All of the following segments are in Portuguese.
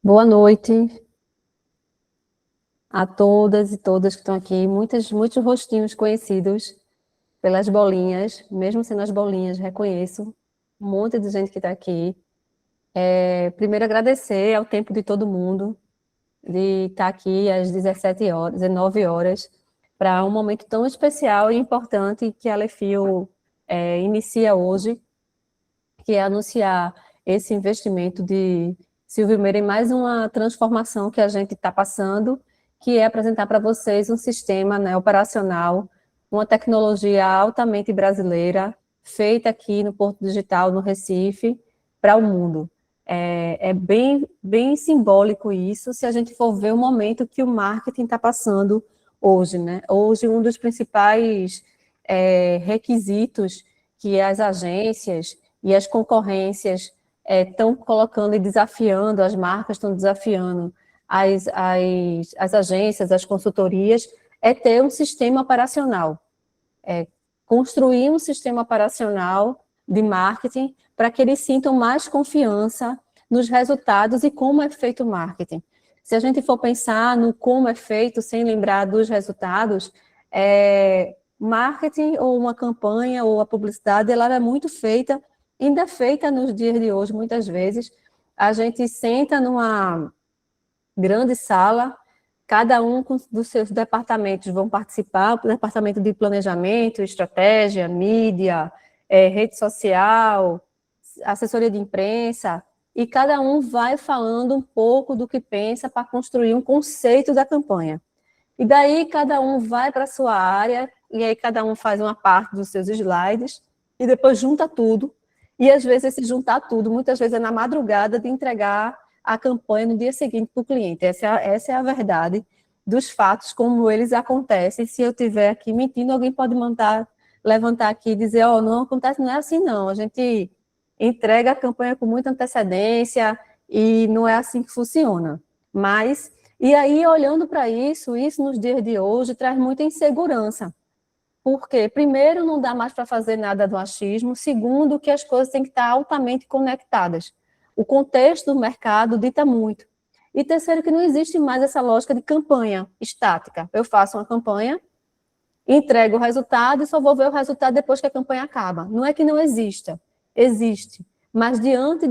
Boa noite a todas e todas que estão aqui. Muitos rostinhos conhecidos pelas bolinhas, mesmo sendo as bolinhas, reconheço um monte de gente que está aqui. Primeiro, agradecer ao tempo de todo mundo, de estar aqui às 17 horas, 19 horas, para um momento tão especial e importante que a Alefio inicia hoje, que é anunciar esse investimento de Silvio Meira em mais uma transformação que a gente está passando, que é apresentar para vocês um sistema, né, operacional, uma tecnologia altamente brasileira, feita aqui no Porto Digital, no Recife, para o mundo. É bem simbólico isso, se a gente for ver o momento que o marketing está passando hoje, né? Hoje, um dos principais requisitos que as agências e as concorrências estão colocando e desafiando, as marcas estão desafiando as agências, as consultorias, é ter um sistema operacional, construir um sistema operacional de marketing para que eles sintam mais confiança nos resultados e como é feito o marketing. Se a gente for pensar no como é feito, sem lembrar dos resultados, marketing ou uma campanha ou a publicidade, ela é muito feita, ainda é feita nos dias de hoje, muitas vezes. A gente senta numa grande sala, cada um dos seus departamentos vão participar, o departamento de planejamento, estratégia, mídia, rede social, assessoria de imprensa, e cada um vai falando um pouco do que pensa para construir um conceito da campanha. E daí cada um vai para a sua área, e aí cada um faz uma parte dos seus slides, e depois junta tudo, e às vezes esse juntar tudo, muitas vezes é na madrugada de entregar a campanha no dia seguinte para o cliente. Essa é a verdade dos fatos, como eles acontecem. Se eu estiver aqui mentindo, alguém pode levantar aqui e dizer, não acontece, não é assim não, a gente entrega a campanha com muita antecedência e não é assim que funciona. Mas, e aí, olhando para isso nos dias de hoje traz muita insegurança. Porque, primeiro, não dá mais para fazer nada do achismo. Segundo, que as coisas têm que estar altamente conectadas. O contexto do mercado dita muito. E terceiro, que não existe mais essa lógica de campanha estática. Eu faço uma campanha, entrego o resultado e só vou ver o resultado depois que a campanha acaba. Não é que não exista, existe. Mas diante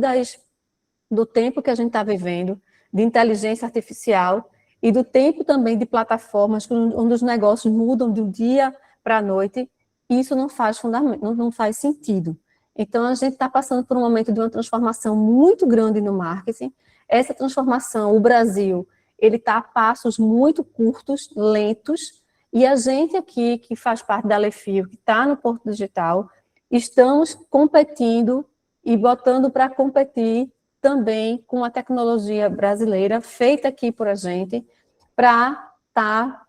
do tempo que a gente está vivendo, de inteligência artificial e do tempo também de plataformas onde os negócios mudam do dia para a noite, isso não faz sentido. Então, a gente está passando por um momento de uma transformação muito grande no marketing. Essa transformação, o Brasil, ele está a passos muito curtos, lentos, e a gente aqui, que faz parte da Alefio, que está no Porto Digital, estamos competindo e botando para competir também com a tecnologia brasileira feita aqui por a gente, para estar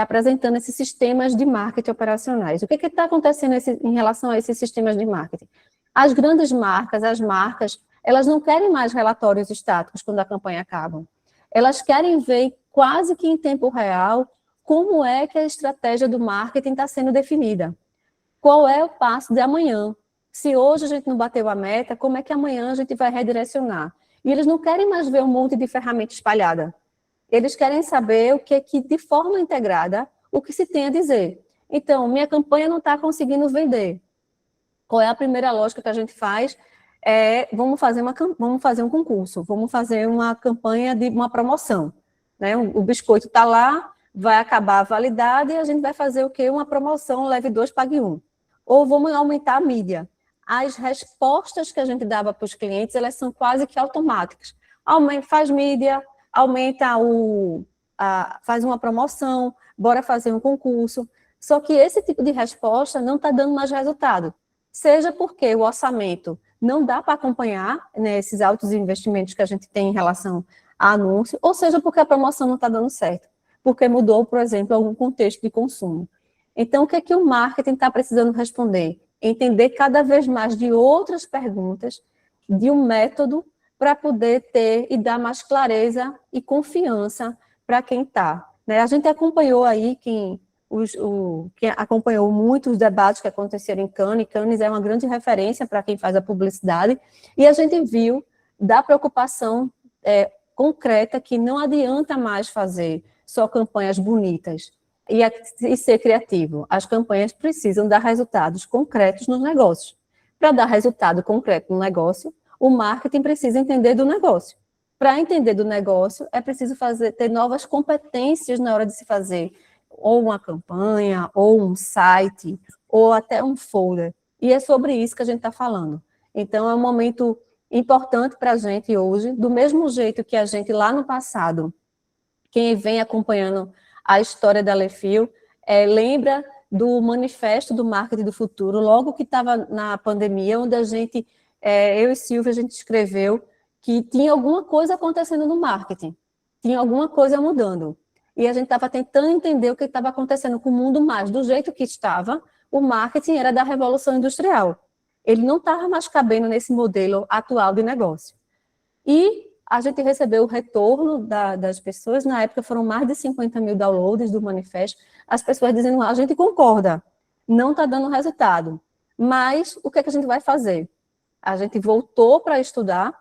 apresentando esses sistemas de marketing operacionais. O que está acontecendo em relação a esses sistemas de marketing? As grandes marcas, elas não querem mais relatórios estáticos quando a campanha acaba. Elas querem ver quase que em tempo real como é que a estratégia do marketing está sendo definida. Qual é o passo de amanhã? Se hoje a gente não bateu a meta, como é que amanhã a gente vai redirecionar? E eles não querem mais ver um monte de ferramenta espalhada. Eles querem saber o que de forma integrada, o que se tem a dizer. Então, minha campanha não está conseguindo vender. Qual é a primeira lógica que a gente faz? Vamos fazer um concurso, vamos fazer uma campanha de uma promoção. Né? O biscoito está lá, vai acabar a validade e a gente vai fazer o quê? Uma promoção, leve 2, pague 1. Ou vamos aumentar a mídia. As respostas que a gente dava para os clientes, elas são quase que automáticas. Faz mídia, faz uma promoção, bora fazer um concurso. Só que esse tipo de resposta não está dando mais resultado. Seja porque o orçamento não dá para acompanhar, né, esses altos investimentos que a gente tem em relação a anúncio, ou seja porque a promoção não está dando certo, porque mudou, por exemplo, algum contexto de consumo. Então, o que é que o marketing está precisando responder? Entender cada vez mais de outras perguntas, de um método para poder ter e dar mais clareza e confiança para quem está. Né? A gente acompanhou aí, quem acompanhou muitos debates que aconteceram em Cannes. Cannes é uma grande referência para quem faz a publicidade, e a gente viu da preocupação concreta que não adianta mais fazer só campanhas bonitas e ser criativo. As campanhas precisam dar resultados concretos nos negócios. Para dar resultado concreto no negócio, o marketing precisa entender do negócio. Para entender do negócio, é preciso ter novas competências na hora de se fazer ou uma campanha, ou um site, ou até um folder. E é sobre isso que a gente está falando. Então, é um momento importante para a gente hoje, do mesmo jeito que a gente lá no passado, quem vem acompanhando a história da Lefil, lembra do manifesto do marketing do futuro, logo que estava na pandemia, onde a gente, eu e Silvia, a gente escreveu que tinha alguma coisa acontecendo no marketing, tinha alguma coisa mudando. E a gente estava tentando entender o que estava acontecendo com o mundo mais. Do jeito que estava, o marketing era da Revolução Industrial. Ele não estava mais cabendo nesse modelo atual de negócio. E a gente recebeu o retorno das pessoas, na época foram mais de 50 mil downloads do manifesto, as pessoas dizendo, a gente concorda, não está dando resultado, mas o que é que a gente vai fazer? A gente voltou para estudar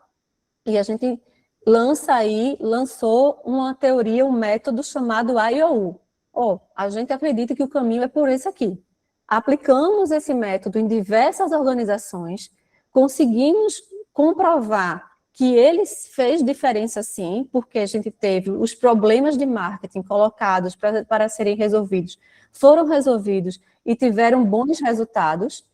e a gente lançou uma teoria, um método chamado IOU. A gente acredita que o caminho é por esse aqui. Aplicamos esse método em diversas organizações, conseguimos comprovar que ele fez diferença sim, porque a gente teve os problemas de marketing colocados para serem resolvidos, foram resolvidos e tiveram bons resultados,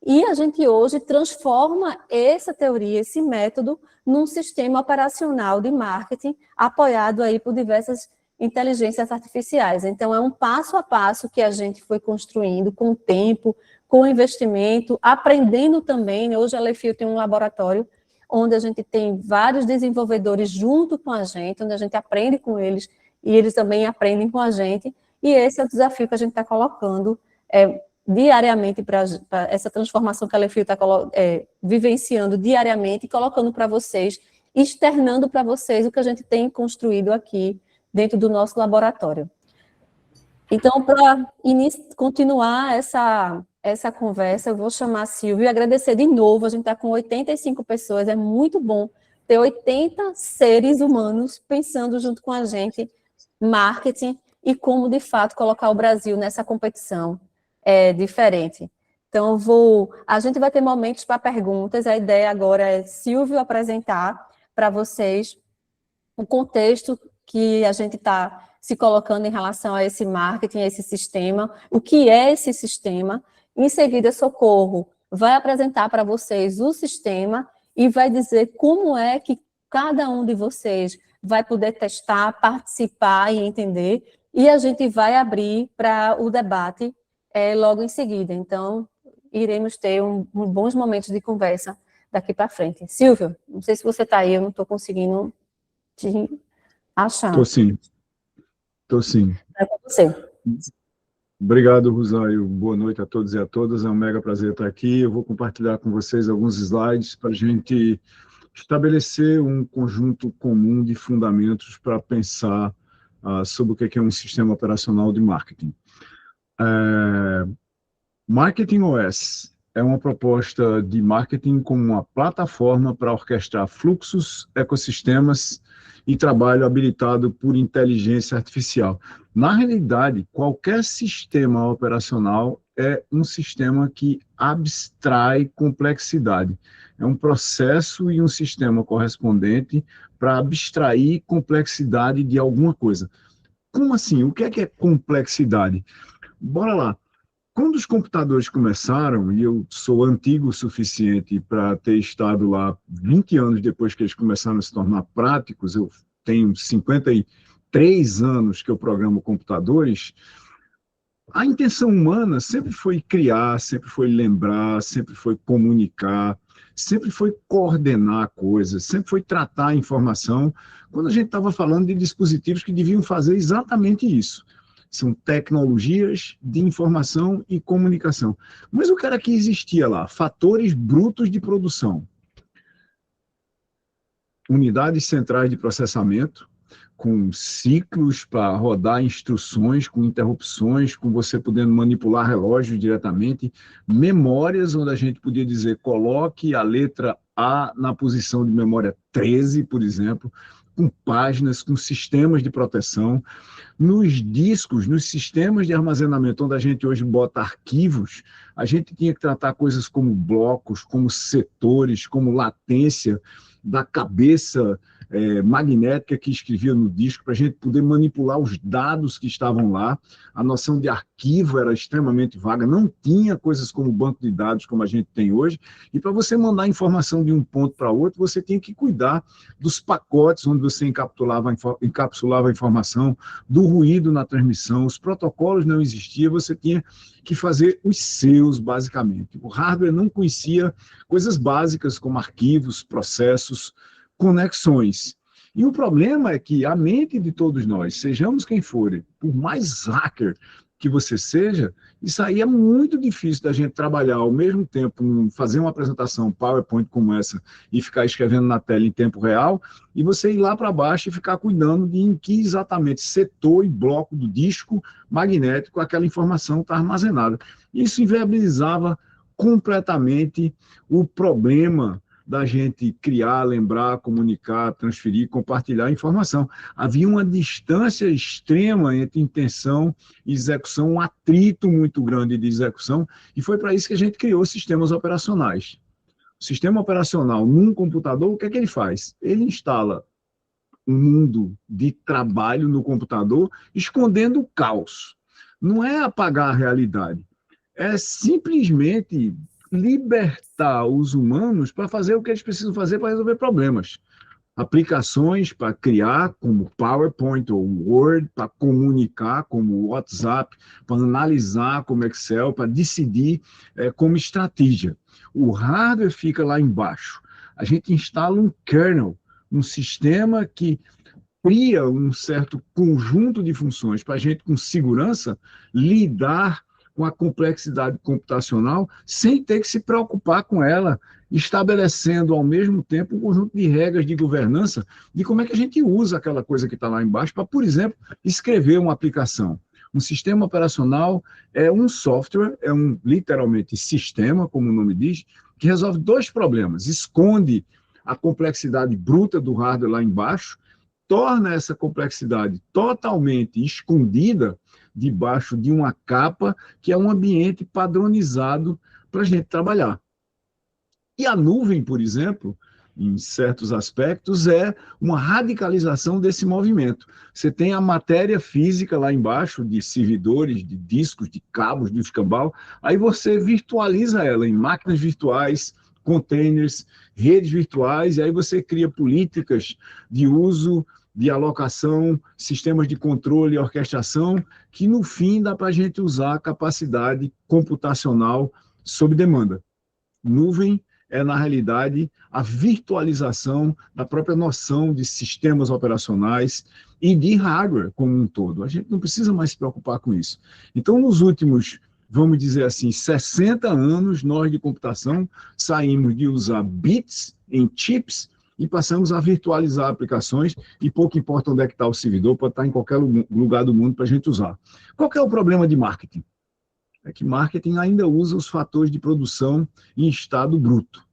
e a gente hoje transforma essa teoria, esse método, num sistema operacional de marketing apoiado aí por diversas inteligências artificiais. Então, é um passo a passo que a gente foi construindo com o tempo, com o investimento, aprendendo também. Hoje a Lefil tem um laboratório onde a gente tem vários desenvolvedores junto com a gente, onde a gente aprende com eles e eles também aprendem com a gente. E esse é o desafio que a gente está colocando diariamente para essa transformação que a Lefil está vivenciando diariamente e colocando para vocês, externando para vocês o que a gente tem construído aqui dentro do nosso laboratório. Então, para continuar essa conversa, eu vou chamar a Silvia e agradecer de novo. A gente está com 85 pessoas, é muito bom ter 80 seres humanos pensando junto com a gente marketing e como, de fato, colocar o Brasil nessa competição diferente. Então, a gente vai ter momentos para perguntas. A ideia agora é Silvio apresentar para vocês o contexto que a gente está se colocando em relação a esse marketing, a esse sistema, o que é esse sistema. Em seguida, Socorro vai apresentar para vocês o sistema e vai dizer como é que cada um de vocês vai poder testar, participar e entender, e a gente vai abrir para o debate logo em seguida. Então, iremos ter bons momentos de conversa daqui para frente. Silvio, não sei se você está aí, eu não estou conseguindo te achar. Estou sim. Estou sim. É com você. Obrigado, Rosário. Boa noite a todos e a todas. É um mega prazer estar aqui. Eu vou compartilhar com vocês alguns slides para a gente estabelecer um conjunto comum de fundamentos para pensar sobre o que é um sistema operacional de marketing. Marketing OS é uma proposta de marketing como uma plataforma para orquestrar fluxos, ecossistemas e trabalho habilitado por inteligência artificial. Na realidade, qualquer sistema operacional é um sistema que abstrai complexidade. É um processo e um sistema correspondente para abstrair complexidade de alguma coisa. Como assim? O que é complexidade? Bora lá. Quando os computadores começaram, e eu sou antigo o suficiente para ter estado lá 20 anos depois que eles começaram a se tornar práticos, eu tenho 53 anos que eu programo computadores, a intenção humana sempre foi criar, sempre foi lembrar, sempre foi comunicar, sempre foi coordenar coisas, sempre foi tratar a informação, quando a gente estava falando de dispositivos que deviam fazer exatamente isso. São tecnologias de informação e comunicação. Mas o que era que existia lá? Fatores brutos de produção. Unidades centrais de processamento, com ciclos para rodar instruções, com interrupções, com você podendo manipular relógios diretamente, memórias onde a gente podia dizer, coloque a letra A na posição de memória 13, por exemplo, com páginas, com sistemas de proteção. Nos discos, nos sistemas de armazenamento, onde a gente hoje bota arquivos, a gente tinha que tratar coisas como blocos, como setores, como latência da cabeça magnética que escrevia no disco, para a gente poder manipular os dados que estavam lá. A noção de arquivo era extremamente vaga, não tinha coisas como banco de dados como a gente tem hoje, e para você mandar informação de um ponto para outro, você tinha que cuidar dos pacotes onde você encapsulava a informação, do ruído na transmissão, os protocolos não existiam, você tinha que fazer os seus, basicamente. O hardware não conhecia coisas básicas como arquivos, processos, conexões. E o problema é que a mente de todos nós, sejamos quem for, por mais hacker que você seja, isso aí é muito difícil da gente trabalhar ao mesmo tempo, fazer uma apresentação PowerPoint como essa e ficar escrevendo na tela em tempo real, e você ir lá para baixo e ficar cuidando de em que exatamente setor e bloco do disco magnético aquela informação está armazenada. Isso inviabilizava completamente o problema da gente criar, lembrar, comunicar, transferir, compartilhar informação. Havia uma distância extrema entre intenção e execução, um atrito muito grande de execução, e foi para isso que a gente criou sistemas operacionais. O sistema operacional num computador, o que é que ele faz? Ele instala um mundo de trabalho no computador, escondendo o caos. Não é apagar a realidade, é simplesmente libertar os humanos para fazer o que eles precisam fazer para resolver problemas. Aplicações para criar, como PowerPoint ou Word, para comunicar, como WhatsApp, para analisar, como Excel, para decidir como estratégia. O hardware fica lá embaixo. A gente instala um kernel, um sistema que cria um certo conjunto de funções para a gente, com segurança, lidar com a complexidade computacional, sem ter que se preocupar com ela, estabelecendo ao mesmo tempo um conjunto de regras de governança de como é que a gente usa aquela coisa que está lá embaixo para, por exemplo, escrever uma aplicação. Um sistema operacional é um software, é literalmente sistema, como o nome diz, que resolve dois problemas. Esconde a complexidade bruta do hardware lá embaixo, torna essa complexidade totalmente escondida debaixo de uma capa que é um ambiente padronizado para a gente trabalhar. E a nuvem, por exemplo, em certos aspectos, é uma radicalização desse movimento. Você tem a matéria física lá embaixo, de servidores, de discos, de cabos, de escambau, aí você virtualiza ela em máquinas virtuais, containers, redes virtuais, e aí você cria políticas de uso, de alocação, sistemas de controle e orquestração, que no fim dá para a gente usar a capacidade computacional sob demanda. Nuvem é, na realidade, a virtualização da própria noção de sistemas operacionais e de hardware como um todo. A gente não precisa mais se preocupar com isso. Então, nos últimos, vamos dizer assim, 60 anos, nós de computação saímos de usar bits em chips e passamos a virtualizar aplicações, e pouco importa onde é que está o servidor, pode estar em qualquer lugar do mundo para a gente usar. Qual que é o problema de marketing? É que marketing ainda usa os fatores de produção em estado bruto.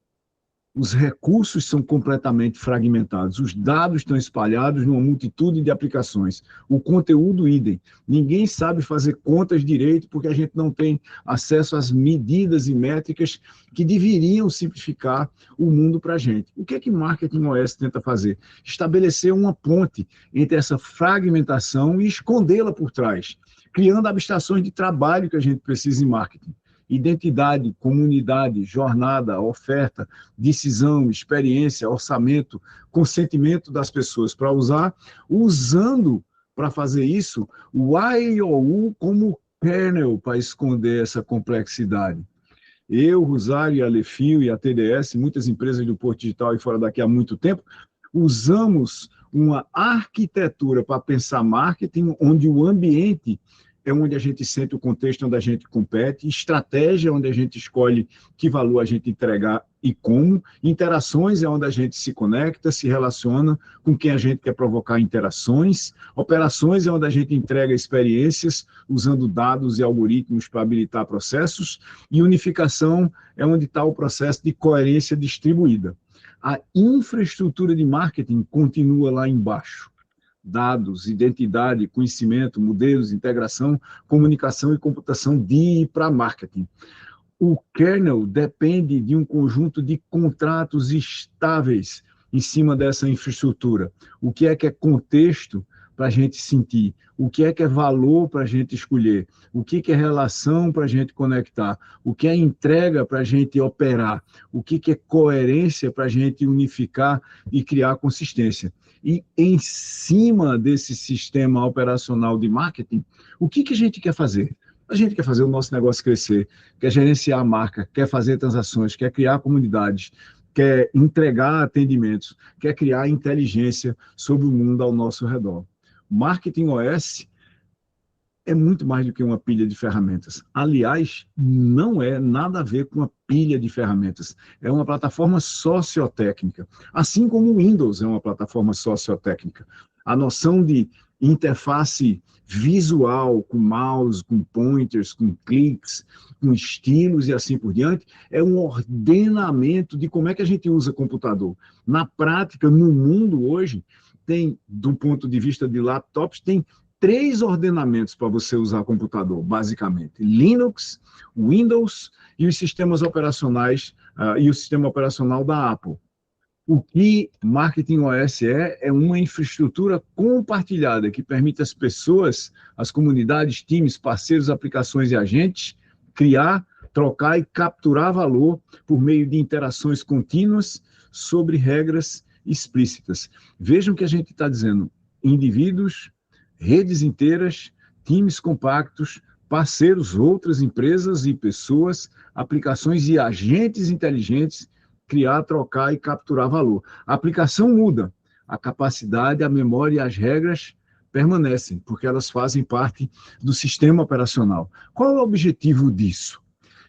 Os recursos são completamente fragmentados, os dados estão espalhados numa multitude de aplicações, o conteúdo idem. Ninguém sabe fazer contas direito porque a gente não tem acesso às medidas e métricas que deveriam simplificar o mundo para a gente. O que é que Marketing OS tenta fazer? Estabelecer uma ponte entre essa fragmentação e escondê-la por trás, criando abstrações de trabalho que a gente precisa em marketing. Identidade, comunidade, jornada, oferta, decisão, experiência, orçamento, consentimento das pessoas para usar, usando para fazer isso o IOU como kernel para esconder essa complexidade. Eu, Rosário, a Lefio e a TDS, muitas empresas do Porto Digital e fora daqui há muito tempo, usamos uma arquitetura para pensar marketing, onde o ambiente é onde a gente sente o contexto, onde a gente compete, estratégia, onde a gente escolhe que valor a gente entregar e como, interações é onde a gente se conecta, se relaciona com quem a gente quer provocar interações, operações é onde a gente entrega experiências, usando dados e algoritmos para habilitar processos, e unificação é onde está o processo de coerência distribuída. A infraestrutura de marketing continua lá embaixo. Dados, identidade, conhecimento, modelos, integração, comunicação e computação de e para marketing. O kernel depende de um conjunto de contratos estáveis em cima dessa infraestrutura. O que é contexto para a gente sentir? O que é valor para a gente escolher? O que é relação para a gente conectar? O que é entrega para a gente operar? O que é coerência para a gente unificar e criar consistência? E em cima desse sistema operacional de marketing, o que a gente quer fazer? A gente quer fazer o nosso negócio crescer, quer gerenciar a marca, quer fazer transações, quer criar comunidades, quer entregar atendimentos, quer criar inteligência sobre o mundo ao nosso redor. Marketing OS é muito mais do que uma pilha de ferramentas. Aliás, não é nada a ver com uma pilha de ferramentas. É uma plataforma sociotécnica, assim como o Windows é uma plataforma sociotécnica. A noção de interface visual, com mouse, com pointers, com cliques, com estilos e assim por diante, é um ordenamento de como é que a gente usa computador. Na prática, no mundo hoje, tem, do ponto de vista de laptops, tem 3 ordenamentos para você usar computador, basicamente. Linux, Windows e os sistemas operacionais, e o sistema operacional da Apple. O que Marketing OS é uma infraestrutura compartilhada que permite às pessoas, às comunidades, times, parceiros, aplicações e agentes criar, trocar e capturar valor por meio de interações contínuas sobre regras explícitas. Vejam o que a gente está dizendo. Indivíduos, redes inteiras, times compactos, parceiros, outras empresas e pessoas, aplicações e agentes inteligentes, criar, trocar e capturar valor. A aplicação muda, a capacidade, a memória e as regras permanecem, porque elas fazem parte do sistema operacional. Qual é o objetivo disso?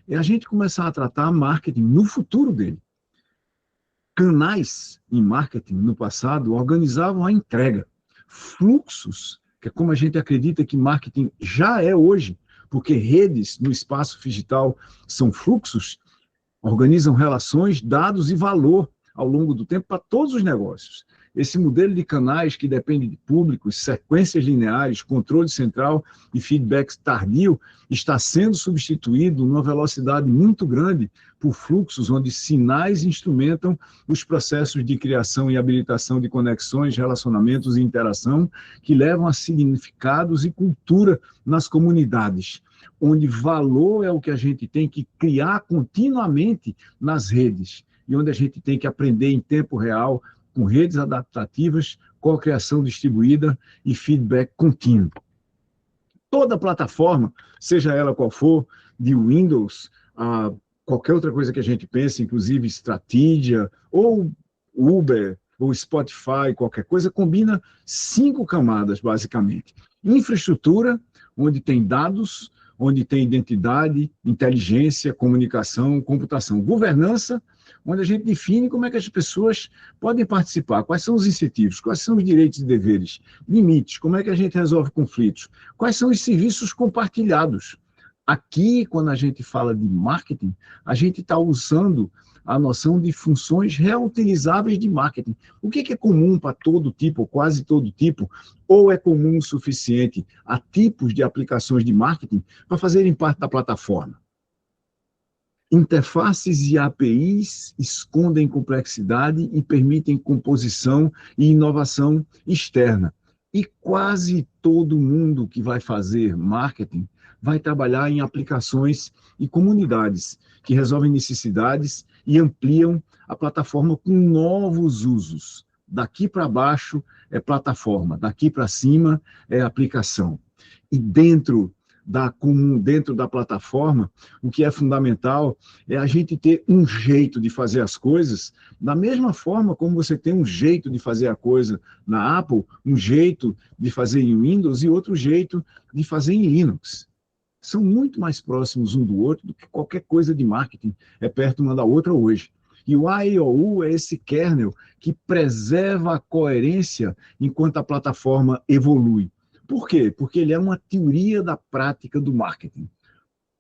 É a gente começar a tratar marketing no futuro dele. Canais em marketing, no passado, organizavam a entrega. Fluxos, que é como a gente acredita que marketing já é hoje, porque redes no espaço digital são fluxos, organizam relações, dados e valor ao longo do tempo para todos os negócios. Esse modelo de canais que depende de públicos, sequências lineares, controle central e feedback tardio está sendo substituído numa velocidade muito grande por fluxos onde sinais instrumentam os processos de criação e habilitação de conexões, relacionamentos e interação que levam a significados e cultura nas comunidades, onde valor é o que a gente tem que criar continuamente nas redes e onde a gente tem que aprender em tempo real com redes adaptativas, co-criação distribuída e feedback contínuo. Toda plataforma, seja ela qual for, de Windows, a qualquer outra coisa que a gente pense, inclusive Strategia, ou Uber, ou Spotify, qualquer coisa, combina 5 camadas, basicamente. Infraestrutura, onde tem dados, onde tem identidade, inteligência, comunicação, computação. Governança, onde a gente define como é que as pessoas podem participar, quais são os incentivos, quais são os direitos e deveres, limites, como é que a gente resolve conflitos, quais são os serviços compartilhados. Aqui, quando a gente fala de marketing, a gente está usando a noção de funções reutilizáveis de marketing. O que é comum para todo tipo, quase todo tipo, ou é comum o suficiente a tipos de aplicações de marketing para fazerem parte da plataforma? Interfaces e APIs escondem complexidade e permitem composição e inovação externa. E quase todo mundo que vai fazer marketing vai trabalhar em aplicações e comunidades que resolvem necessidades e ampliam a plataforma com novos usos. Daqui para baixo é plataforma, daqui para cima é aplicação. E dentro da plataforma, o que é fundamental é a gente ter um jeito de fazer as coisas, da mesma forma como você tem um jeito de fazer a coisa na Apple, um jeito de fazer em Windows e outro jeito de fazer em Linux. São muito mais próximos um do outro do que qualquer coisa de marketing é perto uma da outra hoje. E o AIOU é esse kernel que preserva a coerência enquanto a plataforma evolui. Por quê? Porque ele é uma teoria da prática do marketing.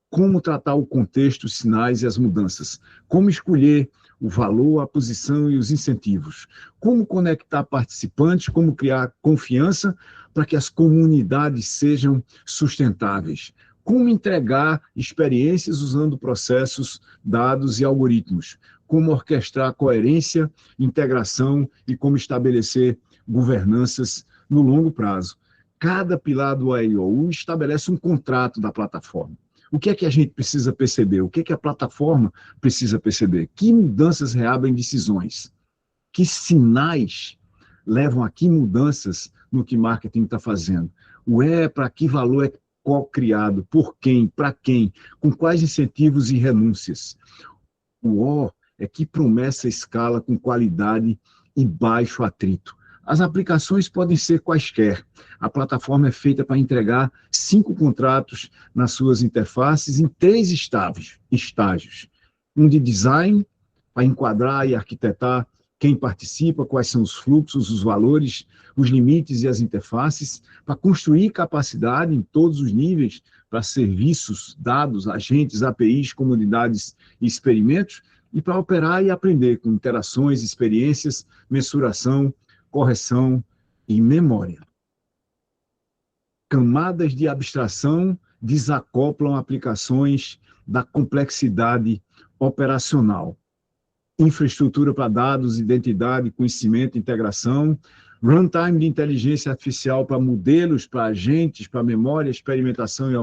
Como tratar o contexto, os sinais e as mudanças. Como escolher o valor, a posição e os incentivos. Como conectar participantes, como criar confiança para que as comunidades sejam sustentáveis. Como entregar experiências usando processos, dados e algoritmos. Como orquestrar coerência, integração e como estabelecer governanças no longo prazo. Cada pilar do AIOU estabelece um contrato da plataforma. O que é que a gente precisa perceber? O que é que a plataforma precisa perceber? Que mudanças reabrem decisões? Que sinais levam a que mudanças no que marketing está fazendo? Para que valor é co-criado? Por quem? Para quem? Com quais incentivos e renúncias? O é que promessa escala com qualidade e baixo atrito. As aplicações podem ser quaisquer. A plataforma é feita para entregar 5 contratos nas suas interfaces em 3 estágios. Um de design, para enquadrar e arquitetar quem participa, quais são os fluxos, os valores, os limites e as interfaces, para construir capacidade em todos os níveis, para serviços, dados, agentes, APIs, comunidades e experimentos, e para operar e aprender com interações, experiências, mensuração, correção e memória. Camadas de abstração desacoplam aplicações da complexidade operacional. Infraestrutura para dados, identidade, conhecimento, integração, runtime de inteligência artificial para modelos, para agentes, para memória, experimentação e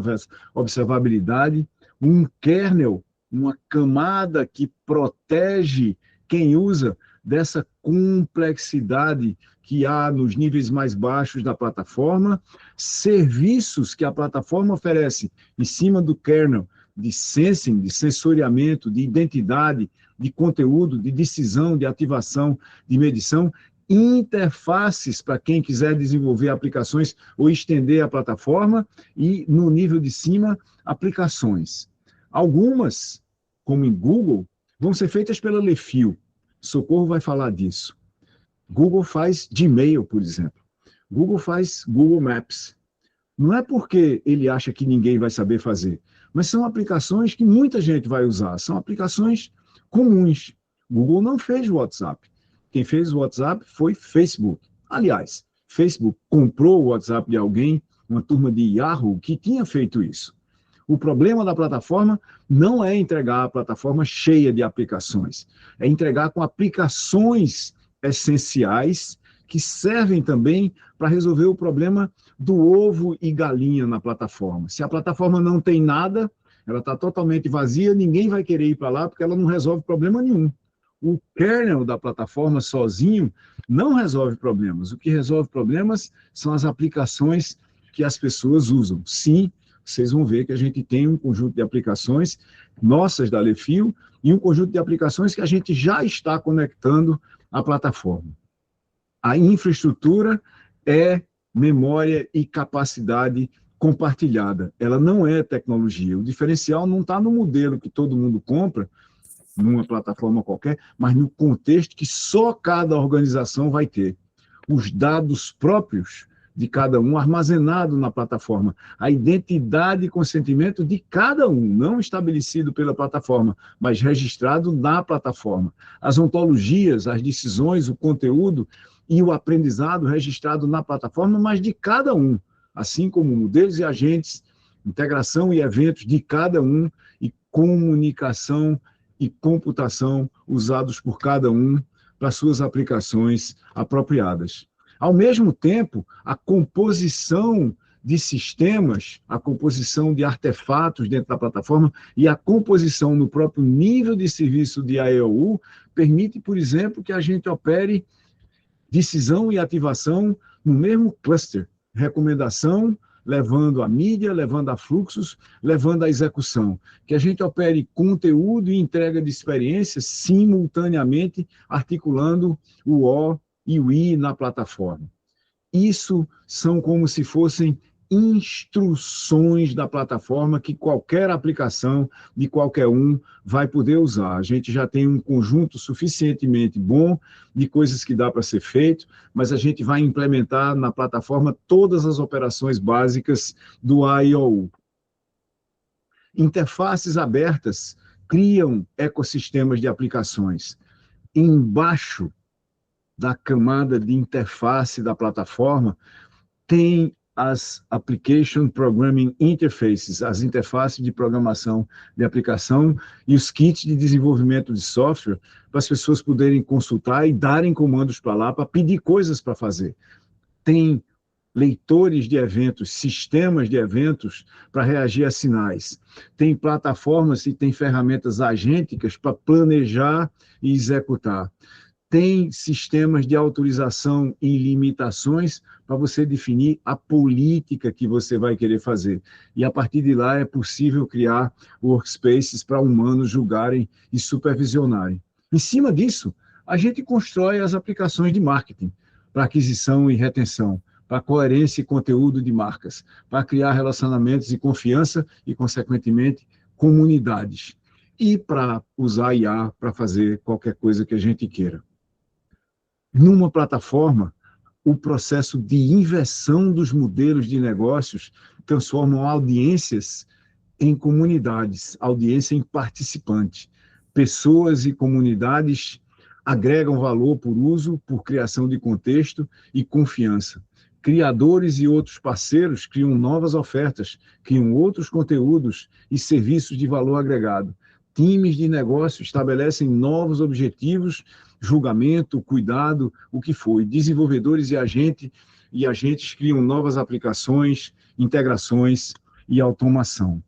observabilidade, um kernel, uma camada que protege quem usa dessa complexidade que há nos níveis mais baixos da plataforma, serviços que a plataforma oferece em cima do kernel, de sensing, de sensoriamento, de identidade, de conteúdo, de decisão, de ativação, de medição, interfaces para quem quiser desenvolver aplicações ou estender a plataforma, e no nível de cima, aplicações. Algumas, como em Google, vão ser feitas pela Lefil. Socorro vai falar disso. Google faz Gmail, por exemplo. Google faz Google Maps. Não é porque ele acha que ninguém vai saber fazer, mas são aplicações que muita gente vai usar. São aplicações comuns. Google não fez o WhatsApp. Quem fez o WhatsApp foi Facebook. Aliás, Facebook comprou o WhatsApp de alguém, uma turma de Yahoo, que tinha feito isso. O problema da plataforma não é entregar a plataforma cheia de aplicações, é entregar com aplicações essenciais que servem também para resolver o problema do ovo e galinha na plataforma. Se a plataforma não tem nada, ela está totalmente vazia, ninguém vai querer ir para lá porque ela não resolve problema nenhum. O kernel da plataforma sozinho não resolve problemas. O que resolve problemas são as aplicações que as pessoas usam. Sim, vocês vão ver que a gente tem um conjunto de aplicações nossas da Lefil e um conjunto de aplicações que a gente já está conectando à plataforma. A infraestrutura é memória e capacidade compartilhada. Ela não é tecnologia. O diferencial não está no modelo que todo mundo compra, numa plataforma qualquer, mas no contexto que só cada organização vai ter. Os dados próprios de cada um armazenado na plataforma, a identidade e consentimento de cada um, não estabelecido pela plataforma, mas registrado na plataforma. As ontologias, as decisões, o conteúdo e o aprendizado registrado na plataforma, mas de cada um, assim como modelos e agentes, integração e eventos de cada um e comunicação e computação usados por cada um para suas aplicações apropriadas. Ao mesmo tempo, a composição de sistemas, a composição de artefatos dentro da plataforma e a composição no próprio nível de serviço de AEOU permite, por exemplo, que a gente opere decisão e ativação no mesmo cluster, recomendação, levando a mídia, levando a fluxos, levando a execução. Que a gente opere conteúdo e entrega de experiências simultaneamente, articulando o O e o I na plataforma. Isso são como se fossem instruções da plataforma que qualquer aplicação de qualquer um vai poder usar. A gente já tem um conjunto suficientemente bom de coisas que dá para ser feito, mas a gente vai implementar na plataforma todas as operações básicas do AIOU. Interfaces abertas criam ecossistemas de aplicações. embaixo da camada de interface da plataforma, tem as Application Programming Interfaces, as interfaces de programação de aplicação e os kits de desenvolvimento de software para as pessoas poderem consultar e darem comandos para lá, para pedir coisas para fazer. Tem leitores de eventos, sistemas de eventos para reagir a sinais. Tem plataformas e tem ferramentas agênticas para planejar e executar. Tem sistemas de autorização e limitações para você definir a política que você vai querer fazer. E a partir de lá é possível criar workspaces para humanos julgarem e supervisionarem. Em cima disso, a gente constrói as aplicações de marketing para aquisição e retenção, para coerência e conteúdo de marcas, para criar relacionamentos e confiança e, consequentemente, comunidades. E para usar IA para fazer qualquer coisa que a gente queira. Numa plataforma, o processo de inversão dos modelos de negócios transforma audiências em comunidades, audiência em participante. Pessoas e comunidades agregam valor por uso, por criação de contexto e confiança. Criadores e outros parceiros criam novas ofertas, criam outros conteúdos e serviços de valor agregado. Times de negócio estabelecem novos objetivos, julgamento, cuidado, o que foi. Desenvolvedores e agentes criam novas aplicações, integrações e automação.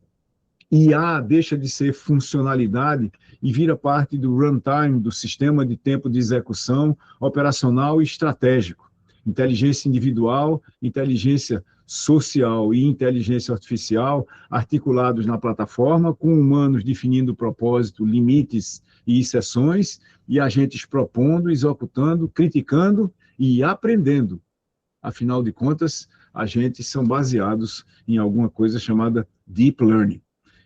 IA deixa de ser funcionalidade e vira parte do runtime, do sistema de tempo de execução operacional e estratégico. Inteligência individual, inteligência social e inteligência artificial articulados na plataforma, com humanos definindo propósito, limites e exceções, e agentes propondo, executando, criticando e aprendendo. Afinal de contas, agentes são baseados em alguma coisa chamada Deep Learning.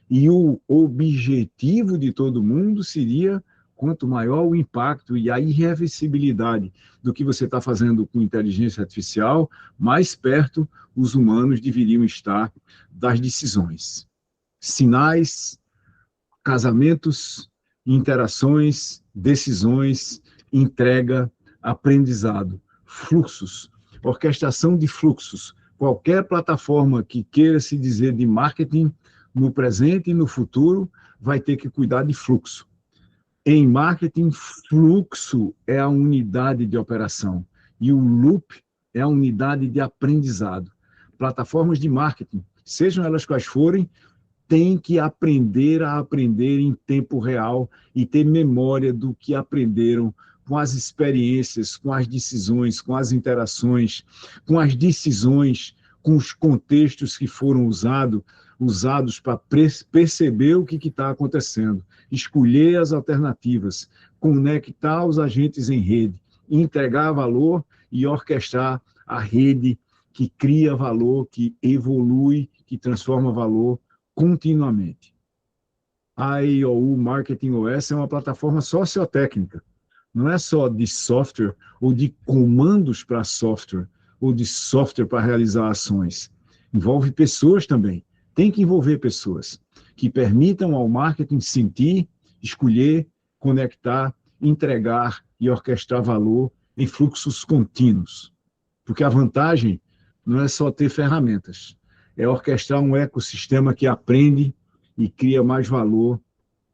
E o objetivo de todo mundo seria, quanto maior o impacto e a irreversibilidade do que você está fazendo com inteligência artificial, mais perto os humanos deveriam estar das decisões. Sinais, casamentos, interações, decisões, entrega, aprendizado, fluxos, orquestração de fluxos. Qualquer plataforma que queira se dizer de marketing, no presente e no futuro, vai ter que cuidar de fluxo. Em marketing, fluxo é a unidade de operação e o loop é a unidade de aprendizado. Plataformas de marketing, sejam elas quais forem, têm que aprender a aprender em tempo real e ter memória do que aprenderam com as experiências, com as decisões, com as interações, com as decisões, com os contextos que foram usados para perceber o que está acontecendo, escolher as alternativas, conectar os agentes em rede, entregar valor e orquestrar a rede que cria valor, que evolui, que transforma valor continuamente. A IOU Marketing OS é uma plataforma sociotécnica, não é só de software ou de comandos para software, ou de software para realizar ações. Envolve pessoas também. Tem que envolver pessoas que permitam ao marketing sentir, escolher, conectar, entregar e orquestrar valor em fluxos contínuos. Porque a vantagem não é só ter ferramentas, é orquestrar um ecossistema que aprende e cria mais valor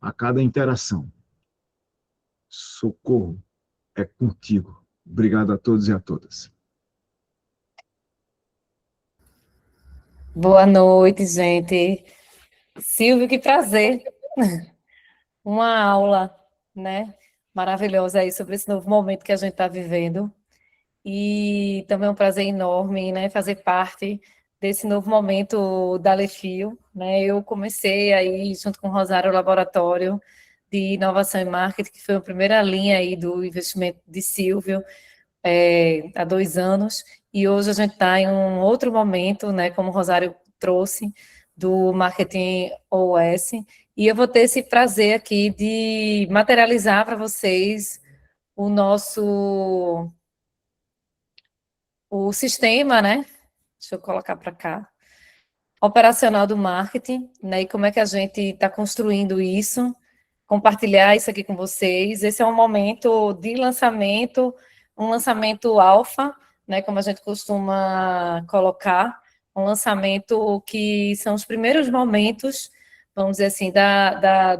a cada interação. Socorro, é contigo. Obrigado a todos e a todas. Boa noite, gente. Silvio, que prazer. Uma aula, né, maravilhosa aí sobre esse novo momento que a gente está vivendo. E também é um prazer enorme, né, fazer parte desse novo momento da Lefio, né? Eu comecei aí, junto com o Rosário, o laboratório de inovação e marketing, que foi a primeira linha aí do investimento de Silvio, há 2 anos, e hoje a gente está em um outro momento, né, como o Rosário trouxe, do Marketing OS, e eu vou ter esse prazer aqui de materializar para vocês o sistema, né, deixa eu colocar para cá, operacional do marketing, né, e como é que a gente está construindo isso, compartilhar isso aqui com vocês. Esse é um momento de lançamento, um lançamento alfa, né, como a gente costuma colocar, um lançamento que são os primeiros momentos, vamos dizer assim,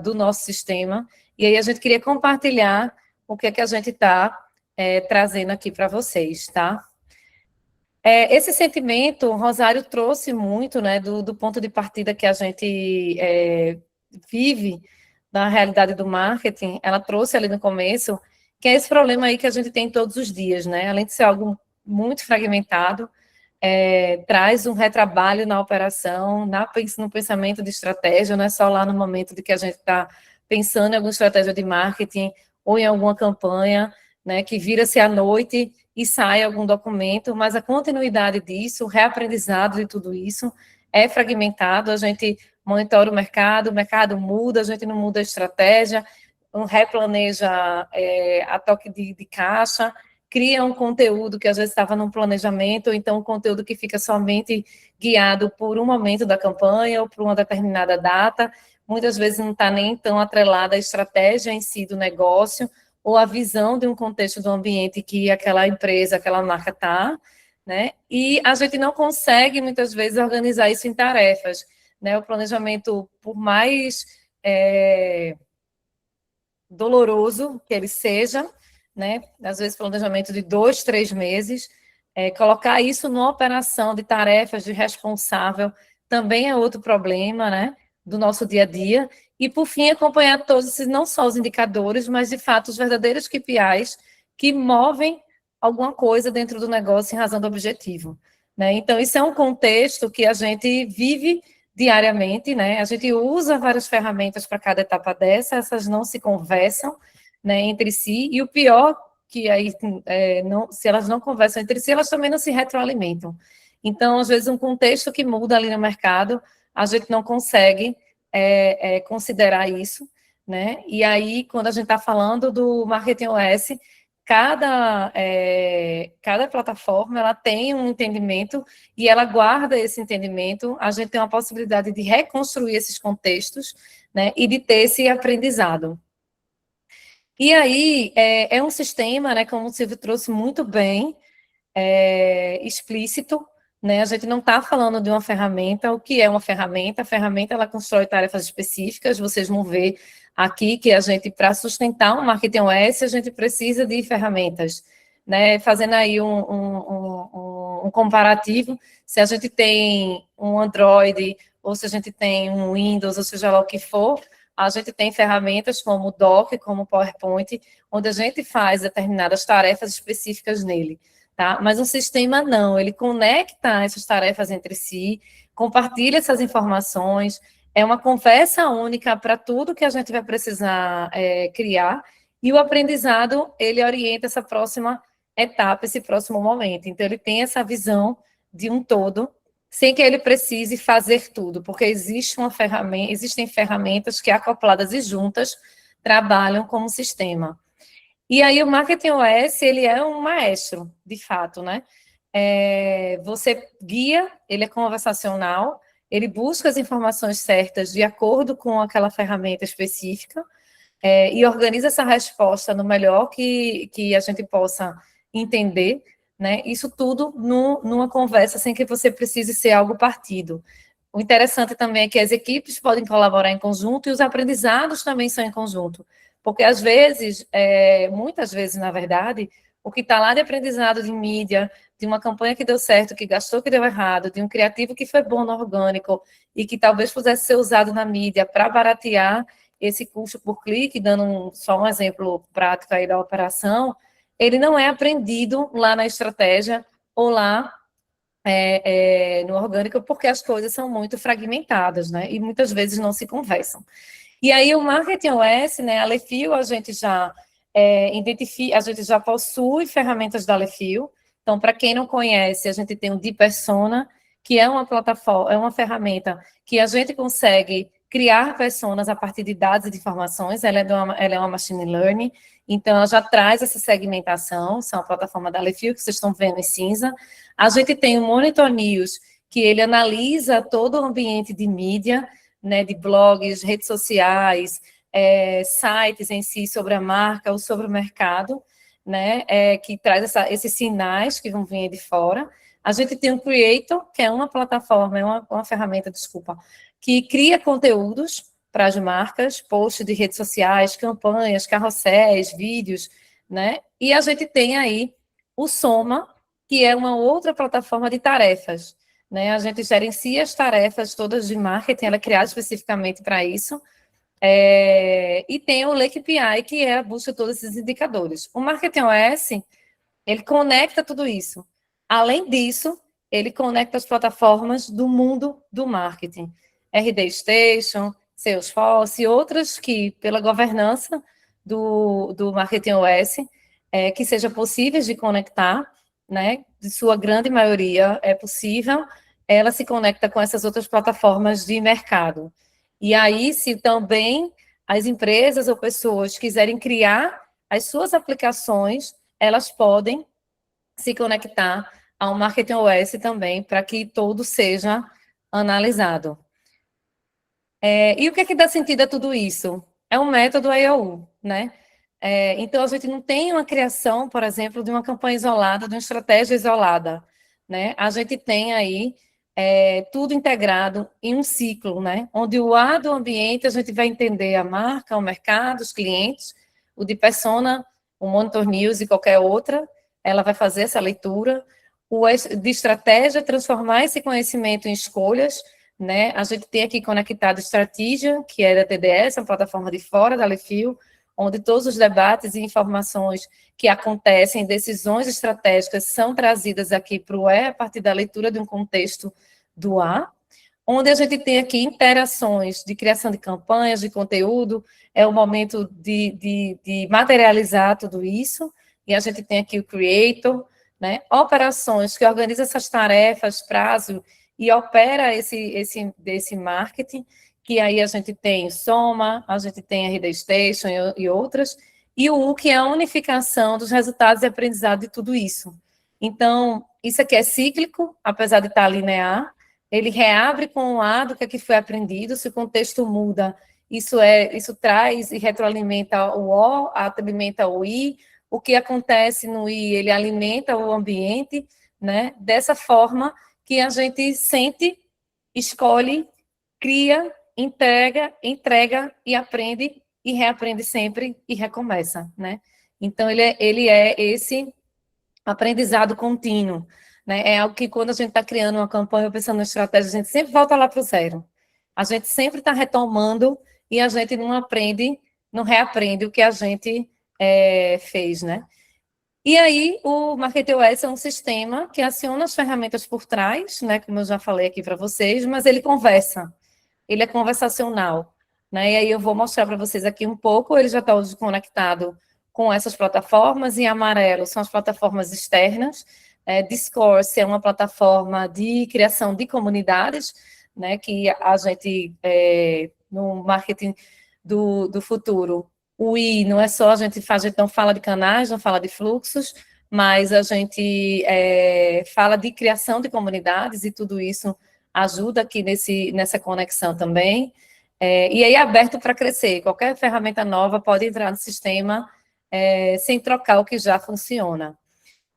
do nosso sistema. E aí a gente queria compartilhar o que é que a gente está trazendo aqui para vocês, tá? Esse sentimento, o Rosário trouxe muito, né, do ponto de partida que a gente vive na realidade do marketing, ela trouxe ali no começo, que é esse problema aí que a gente tem todos os dias, né? Além de ser algo muito fragmentado, traz um retrabalho na operação, no pensamento de estratégia, não é só lá no momento de que a gente está pensando em alguma estratégia de marketing ou em alguma campanha, né, que vira-se à noite e sai algum documento, mas a continuidade disso, o reaprendizado de tudo isso é fragmentado, a gente monitora o mercado muda, a gente não muda a estratégia, replaneja a toque de caixa, cria um conteúdo que às vezes estava num planejamento, ou então um conteúdo que fica somente guiado por um momento da campanha ou por uma determinada data, muitas vezes não está nem tão atrelada à estratégia em si do negócio, ou a visão de um contexto do ambiente que aquela empresa, aquela marca está, né? E a gente não consegue, muitas vezes, organizar isso em tarefas, né? O planejamento, por mais doloroso que ele seja, né? Às vezes, planejamento de 2, 3 meses, colocar isso numa operação de tarefas de responsável também é outro problema, né? Do nosso dia a dia. E, por fim, acompanhar todos esses, não só os indicadores, mas, de fato, os verdadeiros KPIs que movem alguma coisa dentro do negócio em razão do objetivo, né? Então, isso é um contexto que a gente vive diariamente, né? A gente usa várias ferramentas para cada etapa dessa, essas não se conversam, né, entre si, e o pior que aí, se elas não conversam entre si, elas também não se retroalimentam. Então, às vezes, um contexto que muda ali no mercado, a gente não consegue considerar isso, né? E aí, quando a gente está falando do Marketing OS, cada plataforma ela tem um entendimento e ela guarda esse entendimento, a gente tem uma possibilidade de reconstruir esses contextos, né, e de ter esse aprendizado. E aí, é um sistema, né, como o Silvio trouxe muito bem, explícito, né, a gente não está falando de uma ferramenta. O que é uma ferramenta? A ferramenta, ela constrói tarefas específicas, vocês vão ver aqui que a gente, para sustentar um Marketing OS, a gente precisa de ferramentas, né, fazendo aí um comparativo, se a gente tem um Android, ou se a gente tem um Windows, ou seja lá o que for, a gente tem ferramentas como o Doc, como o PowerPoint, onde a gente faz determinadas tarefas específicas nele, tá? Mas o sistema não, ele conecta essas tarefas entre si, compartilha essas informações, é uma conversa única para tudo que a gente vai precisar criar, e o aprendizado, ele orienta essa próxima etapa, esse próximo momento. Então, ele tem essa visão de um todo, sem que ele precise fazer tudo, porque existem ferramentas que, acopladas e juntas, trabalham como sistema. E aí, o Marketing OS, ele é um maestro, de fato, né? Você guia, ele é conversacional, ele busca as informações certas de acordo com aquela ferramenta específica, e organiza essa resposta no melhor que a gente possa entender, né? Isso tudo numa conversa, sem que você precise ser algo partido. O interessante também é que as equipes podem colaborar em conjunto e os aprendizados também são em conjunto, porque às vezes, muitas vezes, na verdade, o que está lá de aprendizado de mídia, de uma campanha que deu certo, que gastou, que deu errado, de um criativo que foi bom no orgânico e que talvez pudesse ser usado na mídia para baratear esse custo por clique, dando só um exemplo prático aí da operação, ele não é aprendido lá na estratégia ou lá no orgânico, porque as coisas são muito fragmentadas, né? E muitas vezes não se conversam. E aí o Marketing OS, né, a Alefio, a gente já identifica, a gente já possui ferramentas da Alefio. Então, para quem não conhece, a gente tem o DPersona, que é uma plataforma, é uma ferramenta que a gente consegue criar personas a partir de dados e de informações. Ela é uma machine learning, então ela já traz essa segmentação. Isso é uma plataforma da Alefio, que vocês estão vendo em cinza. A gente tem o Monitor News, que ele analisa todo o ambiente de mídia, né, de blogs, redes sociais, sites em si sobre a marca ou sobre o mercado, né, que traz esses sinais que vão vir de fora. A gente tem o Creator, que é uma plataforma, é uma ferramenta, desculpa, que cria conteúdos para as marcas, posts de redes sociais, campanhas, carrosséis, vídeos, né? E a gente tem aí o Soma, que é uma outra plataforma de tarefas, né? A gente gerencia as tarefas todas de marketing, ela é criada especificamente para isso, e tem o Lake API, que é a busca de todos esses indicadores. O Marketing OS, ele conecta tudo isso. Além disso, ele conecta as plataformas do mundo do marketing. RD Station, Salesforce e outras que, pela governança do Marketing OS, que seja possíveis de conectar, né? De sua grande maioria é possível, ela se conecta com essas outras plataformas de mercado. E aí, se também as empresas ou pessoas quiserem criar as suas aplicações, elas podem se conectar ao Marketing OS também, para que todo seja analisado. E o que é que dá sentido a tudo isso? É um método IOU, né? Então, a gente não tem uma criação, por exemplo, de uma campanha isolada, de uma estratégia isolada, né? A gente tem aí tudo integrado em um ciclo, né? Onde o A do ambiente, a gente vai entender a marca, o mercado, os clientes, o de persona, o Monitor News e qualquer outra, ela vai fazer essa leitura. O de estratégia, transformar esse conhecimento em escolhas, né? A gente tem aqui conectado Strategia, que é da TDS, uma plataforma de fora da Lefil, onde todos os debates e informações que acontecem, decisões estratégicas, são trazidas aqui para o E, a partir da leitura de um contexto do A, onde a gente tem aqui interações de criação de campanhas, de conteúdo, é o momento de materializar tudo isso, e a gente tem aqui o Creator, né? Operações que organiza essas tarefas, prazo, e opera desse marketing, que aí a gente tem Soma, a gente tem a RD Station e outras, e o U, que é a unificação dos resultados e aprendizado de tudo isso. Então, isso aqui é cíclico, apesar de estar linear, ele reabre com o A do que foi aprendido, se o contexto muda, isso traz e retroalimenta o O, alimenta o I, o que acontece no I, ele alimenta o ambiente, né? Dessa forma que a gente sente, escolhe, cria, entrega e aprende e reaprende sempre e recomeça, né? Então, ele é esse aprendizado contínuo, né? É algo que quando a gente está criando uma campanha, pensando na estratégia, a gente sempre volta lá para o zero. A gente sempre está retomando e a gente não aprende, não reaprende o que a gente fez, né? E aí, o MarketOS é um sistema que aciona as ferramentas por trás, né? Como eu já falei aqui para vocês, mas ele conversa. Ele é conversacional, né? E aí eu vou mostrar para vocês aqui um pouco. Ele já está hoje conectado com essas plataformas. Em amarelo são as plataformas externas. Discourse é uma plataforma de criação de comunidades, né? Que a gente, no marketing do futuro, o I não é só a gente não fala de canais, não fala de fluxos, mas a gente fala de criação de comunidades e tudo isso ajuda aqui nessa conexão também. E aí é aberto para crescer. Qualquer ferramenta nova pode entrar no sistema sem trocar o que já funciona.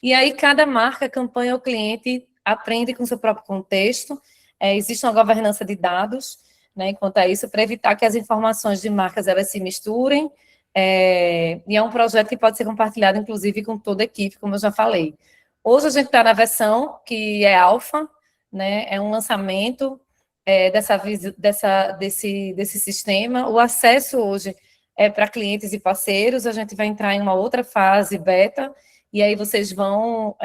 E aí cada marca, campanha ou cliente aprende com seu próprio contexto. Existe uma governança de dados, né, quanto a isso, para evitar que as informações de marcas elas se misturem. E é um projeto que pode ser compartilhado, inclusive, com toda a equipe, como eu já falei. Hoje a gente está na versão que é alfa, né? É um lançamento desse sistema. O acesso hoje é para clientes e parceiros, a gente vai entrar em uma outra fase beta, e aí vocês vão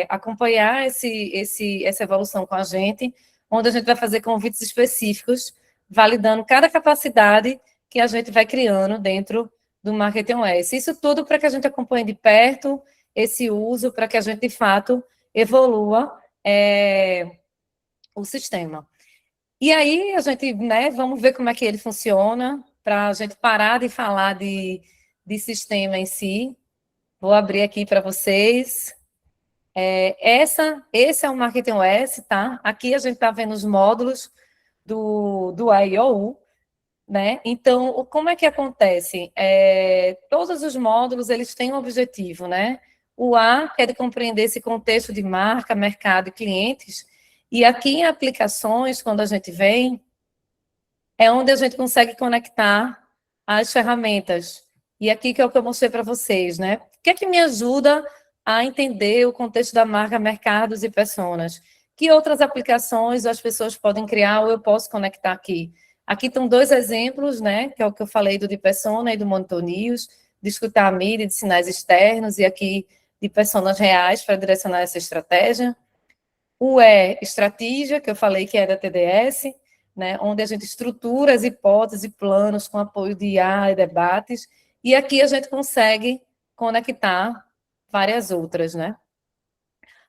acompanhar essa evolução com a gente, onde a gente vai fazer convites específicos, validando cada capacidade que a gente vai criando dentro do Marketing OS. Isso tudo para que a gente acompanhe de perto esse uso, para que a gente, de fato, evolua o sistema. E aí, a gente, né, vamos ver como é que ele funciona, para a gente parar de falar de sistema em si. Vou abrir aqui para vocês. Esse é o Marketing OS, tá? Aqui a gente está vendo os módulos do IOU, né? Então, como é que acontece? Todos os módulos, eles têm um objetivo, né? O A é de compreender esse contexto de marca, mercado e clientes, e aqui em aplicações, quando a gente vem, é onde a gente consegue conectar as ferramentas. E aqui que é o que eu mostrei para vocês, né? O que é que me ajuda a entender o contexto da marca, mercados e personas? Que outras aplicações as pessoas podem criar ou eu posso conectar aqui? Aqui estão 2 exemplos, né? Que é o que eu falei do de persona e do Monitor News, de escutar a mídia, de sinais externos, e aqui de personas reais para direcionar essa estratégia. O estratégia, que eu falei que é da TDS, né, onde a gente estrutura as hipóteses e planos com apoio de IA e debates, e aqui a gente consegue conectar várias outras, né?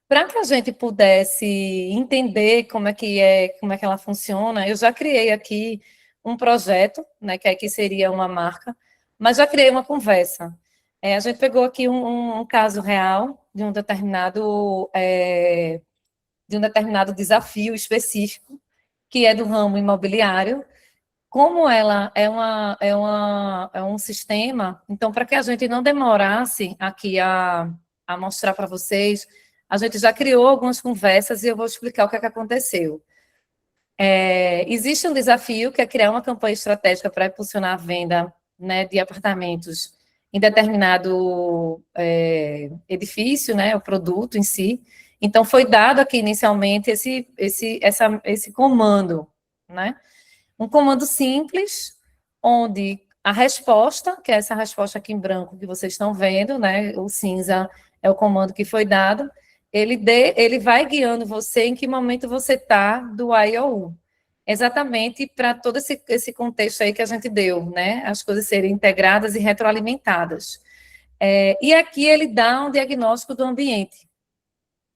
Para que a gente pudesse entender como é que ela funciona, eu já criei aqui um projeto, né, que aqui seria uma marca, mas já criei uma conversa. A gente pegou aqui um caso real de um determinado desafio específico, que é do ramo imobiliário. Como ela é um sistema, então, para que a gente não demorasse aqui a mostrar para vocês, a gente já criou algumas conversas e eu vou explicar o que é que aconteceu. Existe um desafio que é criar uma campanha estratégica para impulsionar a venda, né, de apartamentos em determinado edifício, né, o produto em si. Então, foi dado aqui inicialmente esse comando, né? Um comando simples, onde a resposta, que é essa resposta aqui em branco que vocês estão vendo, né? O cinza é o comando que foi dado. Ele vai guiando você em que momento você está do A ao U. Exatamente para todo esse contexto aí que a gente deu, né? As coisas serem integradas e retroalimentadas. E aqui ele dá um diagnóstico do ambiente,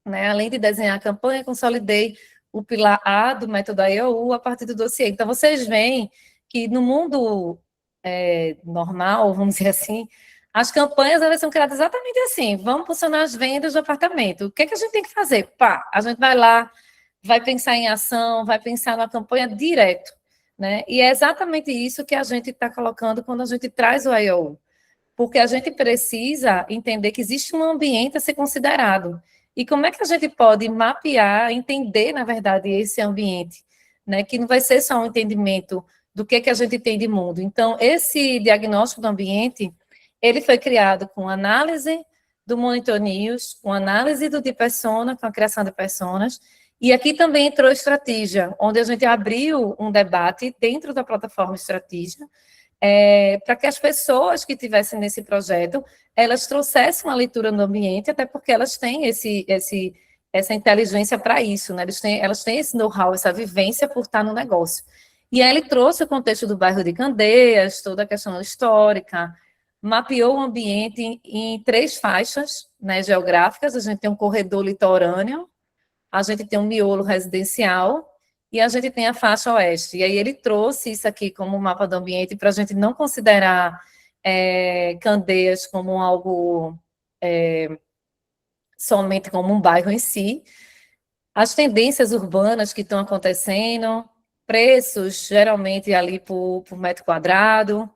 né? Além de desenhar a campanha, consolidei o pilar A do método AEOU a partir do dossiê. Então, vocês veem que no mundo normal, vamos dizer assim, as campanhas elas são criadas exatamente assim. Vamos funcionar as vendas do apartamento. O que é que a gente tem que fazer? Pá, a gente vai lá, vai pensar em ação, vai pensar na campanha direto, né? E é exatamente isso que a gente está colocando quando a gente traz o AEOU. Porque a gente precisa entender que existe um ambiente a ser considerado. E como é que a gente pode mapear, entender, na verdade, esse ambiente, né? Que não vai ser só um entendimento do que a gente tem de mundo. Então, esse diagnóstico do ambiente, ele foi criado com análise do Monitor News, com análise do de persona, com a criação de personas, e aqui também entrou estratégia, onde a gente abriu um debate dentro da plataforma estratégia, para que as pessoas que estivessem nesse projeto, elas trouxessem uma leitura no ambiente, até porque elas têm essa inteligência para isso, né? Elas têm esse know-how, essa vivência por estar no negócio. E aí ele trouxe o contexto do bairro de Candeias, toda a questão histórica, mapeou o ambiente em 3 faixas, né, geográficas. A gente tem um corredor litorâneo, a gente tem um miolo residencial, e a gente tem a faixa oeste. E aí ele trouxe isso aqui como mapa do ambiente para a gente não considerar Candeias como algo somente como um bairro em si. As tendências urbanas que estão acontecendo, preços geralmente ali por metro quadrado.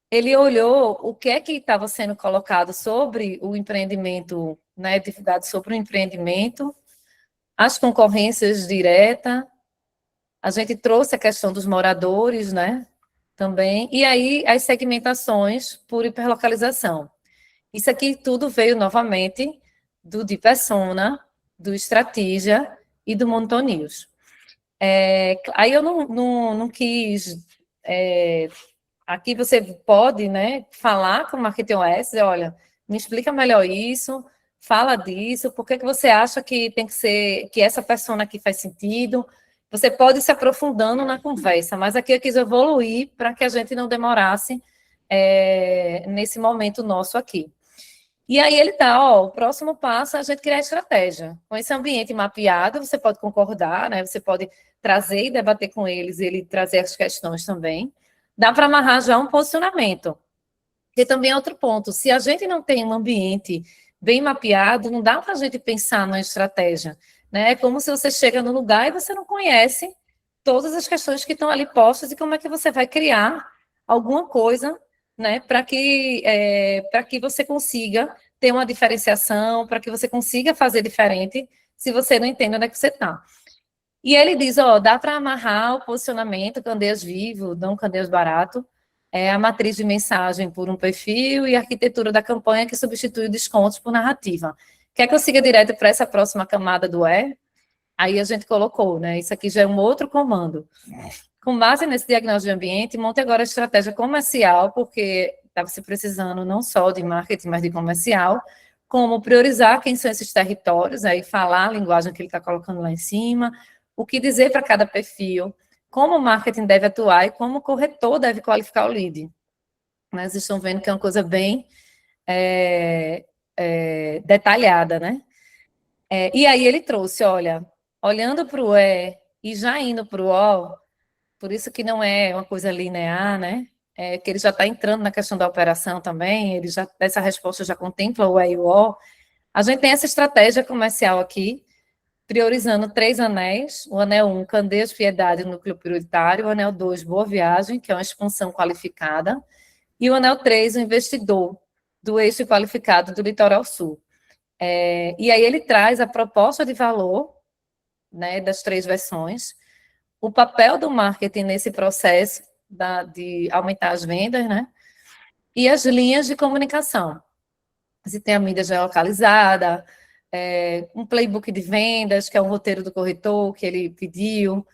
Ele olhou o que é que estava sendo colocado sobre o empreendimento, né, divulgado sobre o empreendimento, as concorrências diretas. A gente trouxe a questão dos moradores, né? Também. E aí, as segmentações por hiperlocalização. Isso aqui tudo veio novamente do de persona, do estratégia e do Monitor News. Aí eu não quis. Aqui você pode, né, falar com o Marketing OS, olha, me explica melhor isso, fala disso, por que você acha que tem que ser, que essa persona aqui faz sentido? Você pode ir se aprofundando na conversa, mas aqui eu quis evoluir para que a gente não demorasse nesse momento nosso aqui. E aí ele tá, o próximo passo é a gente criar estratégia. Com esse ambiente mapeado, você pode concordar, né? Você pode trazer e debater com eles, ele trazer as questões também. Dá para amarrar já um posicionamento. Porque também é outro ponto. Se a gente não tem um ambiente bem mapeado, não dá para a gente pensar na estratégia, né? É como se você chega no lugar e você não conhece todas as questões que estão ali postas e como é que você vai criar alguma coisa, né, para que você consiga ter uma diferenciação, para que você consiga fazer diferente, se você não entende onde é que você está. E ele diz, ó, dá para amarrar o posicionamento, Candeias vivo, não Candeias barato, a matriz de mensagem por um perfil e a arquitetura da campanha que substitui descontos por narrativa. Quer que eu siga direto para essa próxima camada do E? Aí a gente colocou, né? Isso aqui já é um outro comando. Com base nesse diagnóstico de ambiente, monte agora a estratégia comercial, porque estava se precisando não só de marketing, mas de comercial, como priorizar quem são esses territórios, aí falar a linguagem que ele está colocando lá em cima, o que dizer para cada perfil, como o marketing deve atuar e como o corretor deve qualificar o lead. Mas vocês estão vendo que é uma coisa bem detalhada, né? E aí ele trouxe, olha, olhando para o E já indo para o O, por isso que não é uma coisa linear, né? Que ele já está entrando na questão da operação também, essa resposta já contempla o E e o O. A gente tem essa estratégia comercial aqui, priorizando 3 anéis, o anel 1, Candeias Piedade, núcleo prioritário, o anel 2, Boa Viagem, que é uma expansão qualificada, e o anel 3, o investidor, do eixo qualificado do litoral sul. E aí ele traz a proposta de valor, né, das 3 versões, o papel do marketing nesse processo de aumentar as vendas, né, e as linhas de comunicação. Você tem a mídia geolocalizada, um playbook de vendas, que é um roteiro do corretor que ele pediu,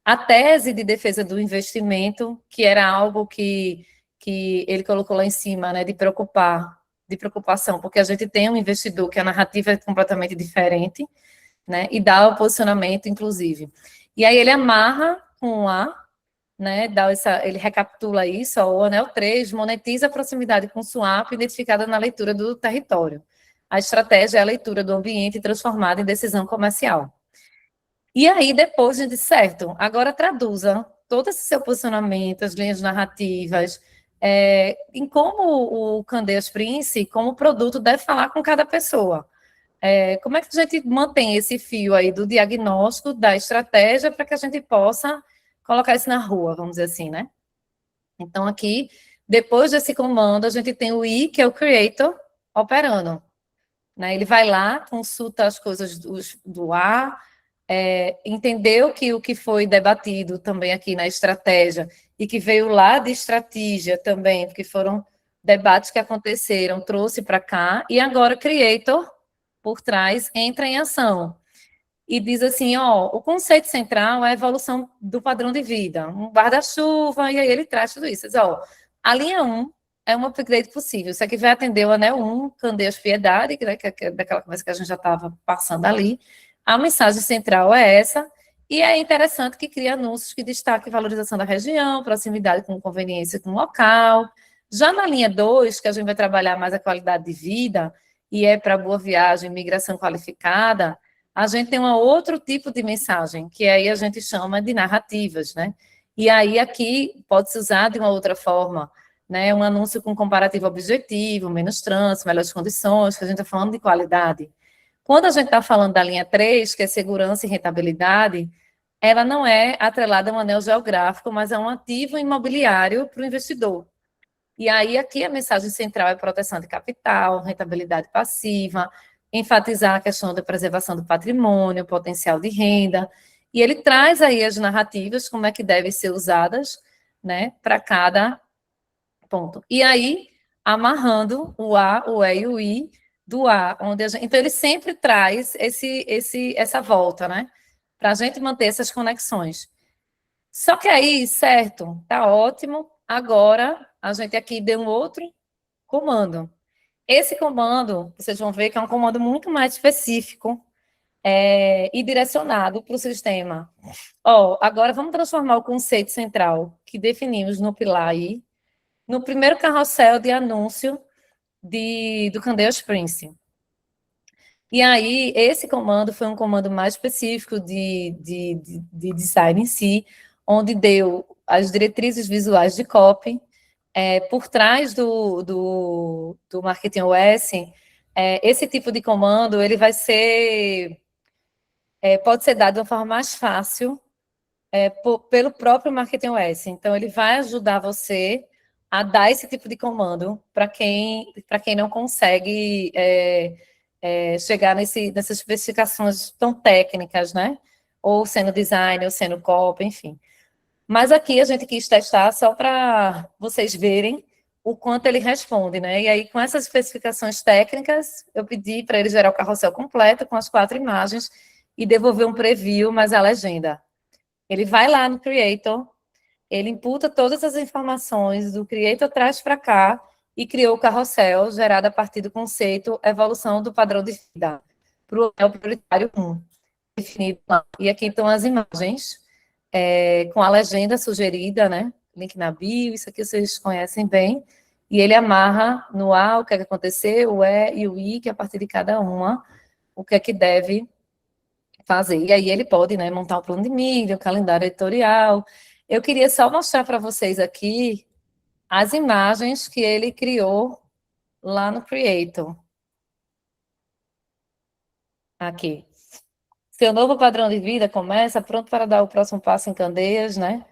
a tese de defesa do investimento, que era algo que ele colocou lá em cima, né, de preocupação, porque a gente tem um investidor que a narrativa é completamente diferente, né, e dá o posicionamento, inclusive. E aí ele amarra com o A, né, ele recapitula isso, ó, o anel 3 monetiza a proximidade com swap identificada na leitura do território. A estratégia é a leitura do ambiente transformada em decisão comercial. E aí, depois, a gente disse, certo, agora traduza todo esse seu posicionamento, as linhas narrativas, em como o Candeias Prince, como produto, deve falar com cada pessoa. Como é que a gente mantém esse fio aí do diagnóstico, da estratégia, para que a gente possa colocar isso na rua, vamos dizer assim, né? Então, aqui, depois desse comando, a gente tem o I, que é o Creator, operando. Né? Ele vai lá, consulta as coisas do A, entendeu que o que foi debatido também aqui na estratégia, e que veio lá de estratégia também, porque foram debates que aconteceram, trouxe para cá, e agora Creator, por trás, entra em ação. E diz assim, ó, o conceito central é a evolução do padrão de vida, um guarda-chuva, e aí ele traz tudo isso. Diz, ó, a linha 1 é um upgrade possível, isso aqui vai atender o anel 1, Candeias Piedade, que é daquela conversa que a gente já estava passando ali. A mensagem central é essa, e é interessante que cria anúncios que destaquem valorização da região, proximidade com conveniência com o local. Já na linha 2, que a gente vai trabalhar mais a qualidade de vida, e é para boa viagem, migração qualificada, a gente tem um outro tipo de mensagem, que aí a gente chama de narrativas, né? E aí aqui pode-se usar de uma outra forma, né? Um anúncio com comparativo objetivo, menos trânsito, melhores condições, que a gente está falando de qualidade. Quando a gente está falando da linha 3, que é segurança e rentabilidade, ela não é atrelada a um anel geográfico, mas é um ativo imobiliário para o investidor. E aí aqui a mensagem central é proteção de capital, rentabilidade passiva, enfatizar a questão da preservação do patrimônio, potencial de renda, e ele traz aí as narrativas, como é que devem ser usadas, né, para cada ponto. E aí, amarrando o A, o E e o I do A, então ele sempre traz essa volta, né, para a gente manter essas conexões. Só que aí, certo, tá ótimo, agora a gente aqui deu um outro comando. Esse comando, vocês vão ver que é um comando muito mais específico e direcionado para o sistema. Agora vamos transformar o conceito central que definimos no pilar I, no primeiro carrossel de anúncio do Candeias Prince. E aí, esse comando foi um comando mais específico de design em si, onde deu as diretrizes visuais de copy. Por trás do Marketing OS, esse tipo de comando ele vai ser pode ser dado de uma forma mais fácil, pelo próprio Marketing OS. Então, ele vai ajudar você a dar esse tipo de comando para quem não consegue chegar nessas especificações tão técnicas, né? Ou sendo design, ou sendo copy, enfim. Mas aqui a gente quis testar só para vocês verem o quanto ele responde, né? E aí, com essas especificações técnicas, eu pedi para ele gerar o carrossel completo com as 4 imagens e devolver um preview, mais a legenda. Ele vai lá no Creator, ele imputa todas as informações do Creator, traz para cá e criou o carrossel gerado a partir do conceito evolução do padrão de vida para o prioritário 1, definido lá. E aqui estão as imagens, com a legenda sugerida, né? Link na bio, isso aqui vocês conhecem bem. E ele amarra no A o que é que aconteceu, o E e o I, que a partir de cada uma, o que é que deve fazer. E aí ele pode, né, montar um plano de mídia, um calendário editorial. Eu queria só mostrar para vocês aqui as imagens que ele criou lá no Creator. Aqui. Seu novo padrão de vida começa pronto para dar o próximo passo em Candeias, né?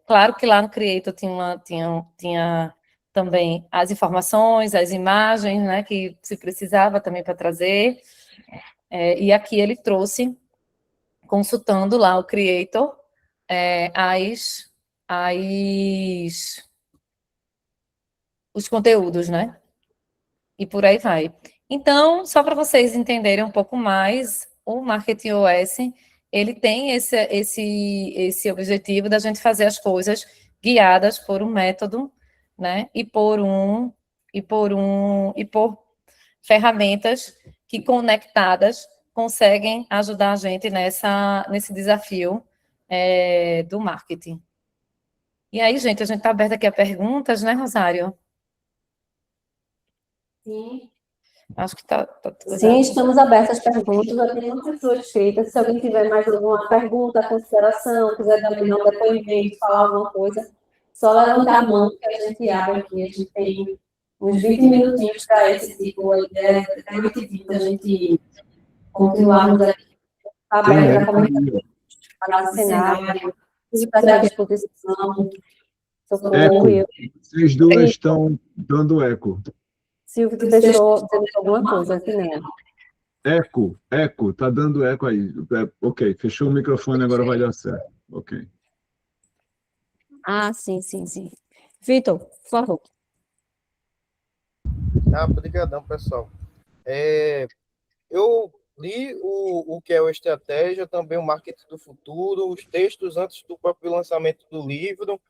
Claro que lá no Creator tinha também as informações, as imagens, né, que se precisava também para trazer. E aqui ele trouxe, consultando lá o Creator, os conteúdos, né? E por aí vai. Então, só para vocês entenderem um pouco mais, o Marketing OS, ele tem esse objetivo da gente fazer as coisas guiadas por um método, né? E por ferramentas que conectadas conseguem ajudar a gente nesse desafio do marketing. E aí, gente, a gente está aberto aqui a perguntas, né, Rosário? Sim. Acho que está Sim, estamos abertos às perguntas. Já tem muitas pessoas feitas. Se alguém tiver mais alguma pergunta, consideração, quiser dar um depoimento, falar alguma coisa, só levantar a mão que a gente abre aqui. A gente tem uns 20 minutinhos para esse tipo. A ideia é 20 a gente continuarmos aqui abertos a comentar, análise de cenário, estratégia de exposição, socorro. Eco. Vocês duas estão dando eco. Silvio, tu deixou dizendo alguma coisa aqui, né? Eco, tá dando eco aí. Ok, fechou o microfone, agora vai dar certo. Ok. Ah, sim. Vitor, por favor. Obrigadão, pessoal. Eu li o que é o Estratégia, também o Marketing do Futuro, os textos antes do próprio lançamento do livro,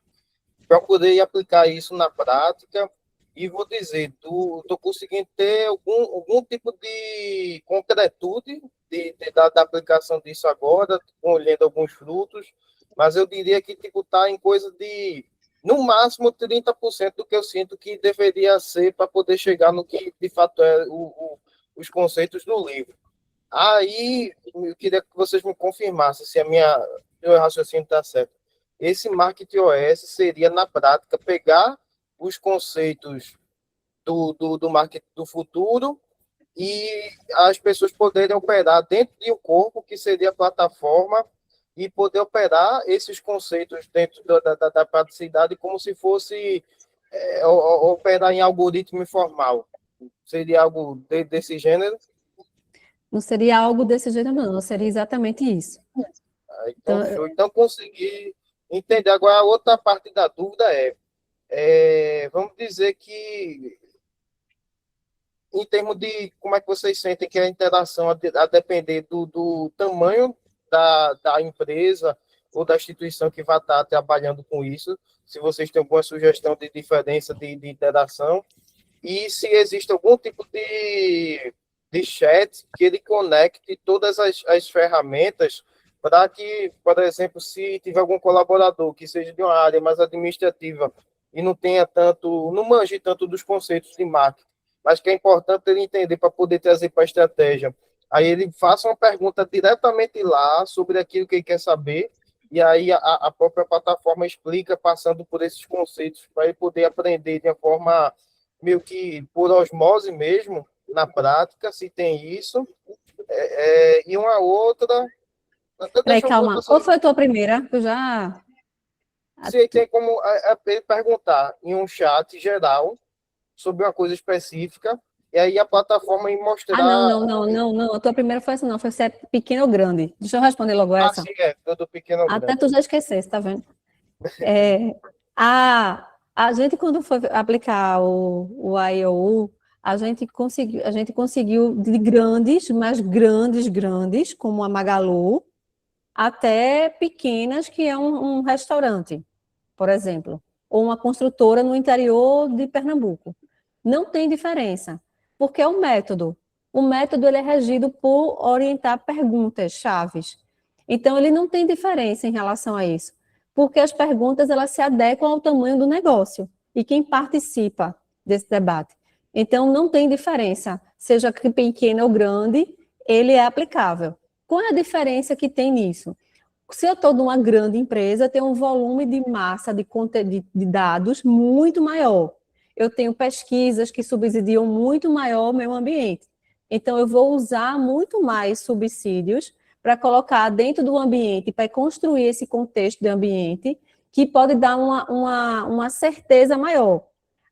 para poder aplicar isso na prática. E vou dizer, estou conseguindo ter algum tipo de concretude da aplicação disso agora, colhendo alguns frutos, mas eu diria que está em coisa de, no máximo, 30% do que eu sinto que deveria ser para poder chegar no que, de fato, é os conceitos do livro. Aí, eu queria que vocês me confirmassem se meu raciocínio está certo. Esse Marketing OS seria, na prática, pegar os conceitos do marketing do futuro e as pessoas poderem operar dentro de um corpo, que seria a plataforma, e poder operar esses conceitos dentro da praticidade como se fosse operar em algoritmo informal. Seria algo desse gênero? Não seria algo desse gênero, não. Seria exatamente isso. Então, consegui entender. Agora, a outra parte da dúvida vamos dizer que, em termos de como é que vocês sentem que a interação, a depender do tamanho da empresa ou da instituição que vai estar trabalhando com isso, se vocês têm alguma sugestão de diferença de interação, e se existe algum tipo de chat que ele conecte todas as ferramentas para que, por exemplo, se tiver algum colaborador que seja de uma área mais administrativa e não manje tanto dos conceitos de marketing, mas que é importante ele entender para poder trazer para a estratégia. Aí ele faça uma pergunta diretamente lá sobre aquilo que ele quer saber, e aí a própria plataforma explica, passando por esses conceitos, para ele poder aprender de uma forma meio que por osmose mesmo, na prática, se tem isso. E uma outra Peraí, Deixa eu calma. Qual foi a tua primeira? Eu já... se tem como ele perguntar em um chat geral sobre uma coisa específica, e aí a plataforma me Ah, não, mostrar. não, não, não, não. A tua primeira foi essa, não. Foi se é pequena ou grande. Deixa eu responder logo essa. Assim do pequeno ao Até grande. tu já esquecesse, tá vendo? É, a gente, quando foi aplicar o IOU, a gente conseguiu de grandes, mas grandes, grandes, como a Magalu, até pequenas, que é um restaurante, por exemplo, ou uma construtora no interior de Pernambuco. Não tem diferença, porque é o método. O método ele é regido por orientar perguntas chaves. Então, ele não tem diferença em relação a isso, porque as perguntas elas se adequam ao tamanho do negócio e quem participa desse debate. Então, não tem diferença, seja pequeno ou grande, ele é aplicável. Qual é a diferença que tem nisso? Se eu estou numa grande empresa, tem um volume de massa de dados muito maior. Eu tenho pesquisas que subsidiam muito maior o meio ambiente. Então, eu vou usar muito mais subsídios para colocar dentro do ambiente, para construir esse contexto de ambiente, que pode dar uma certeza maior.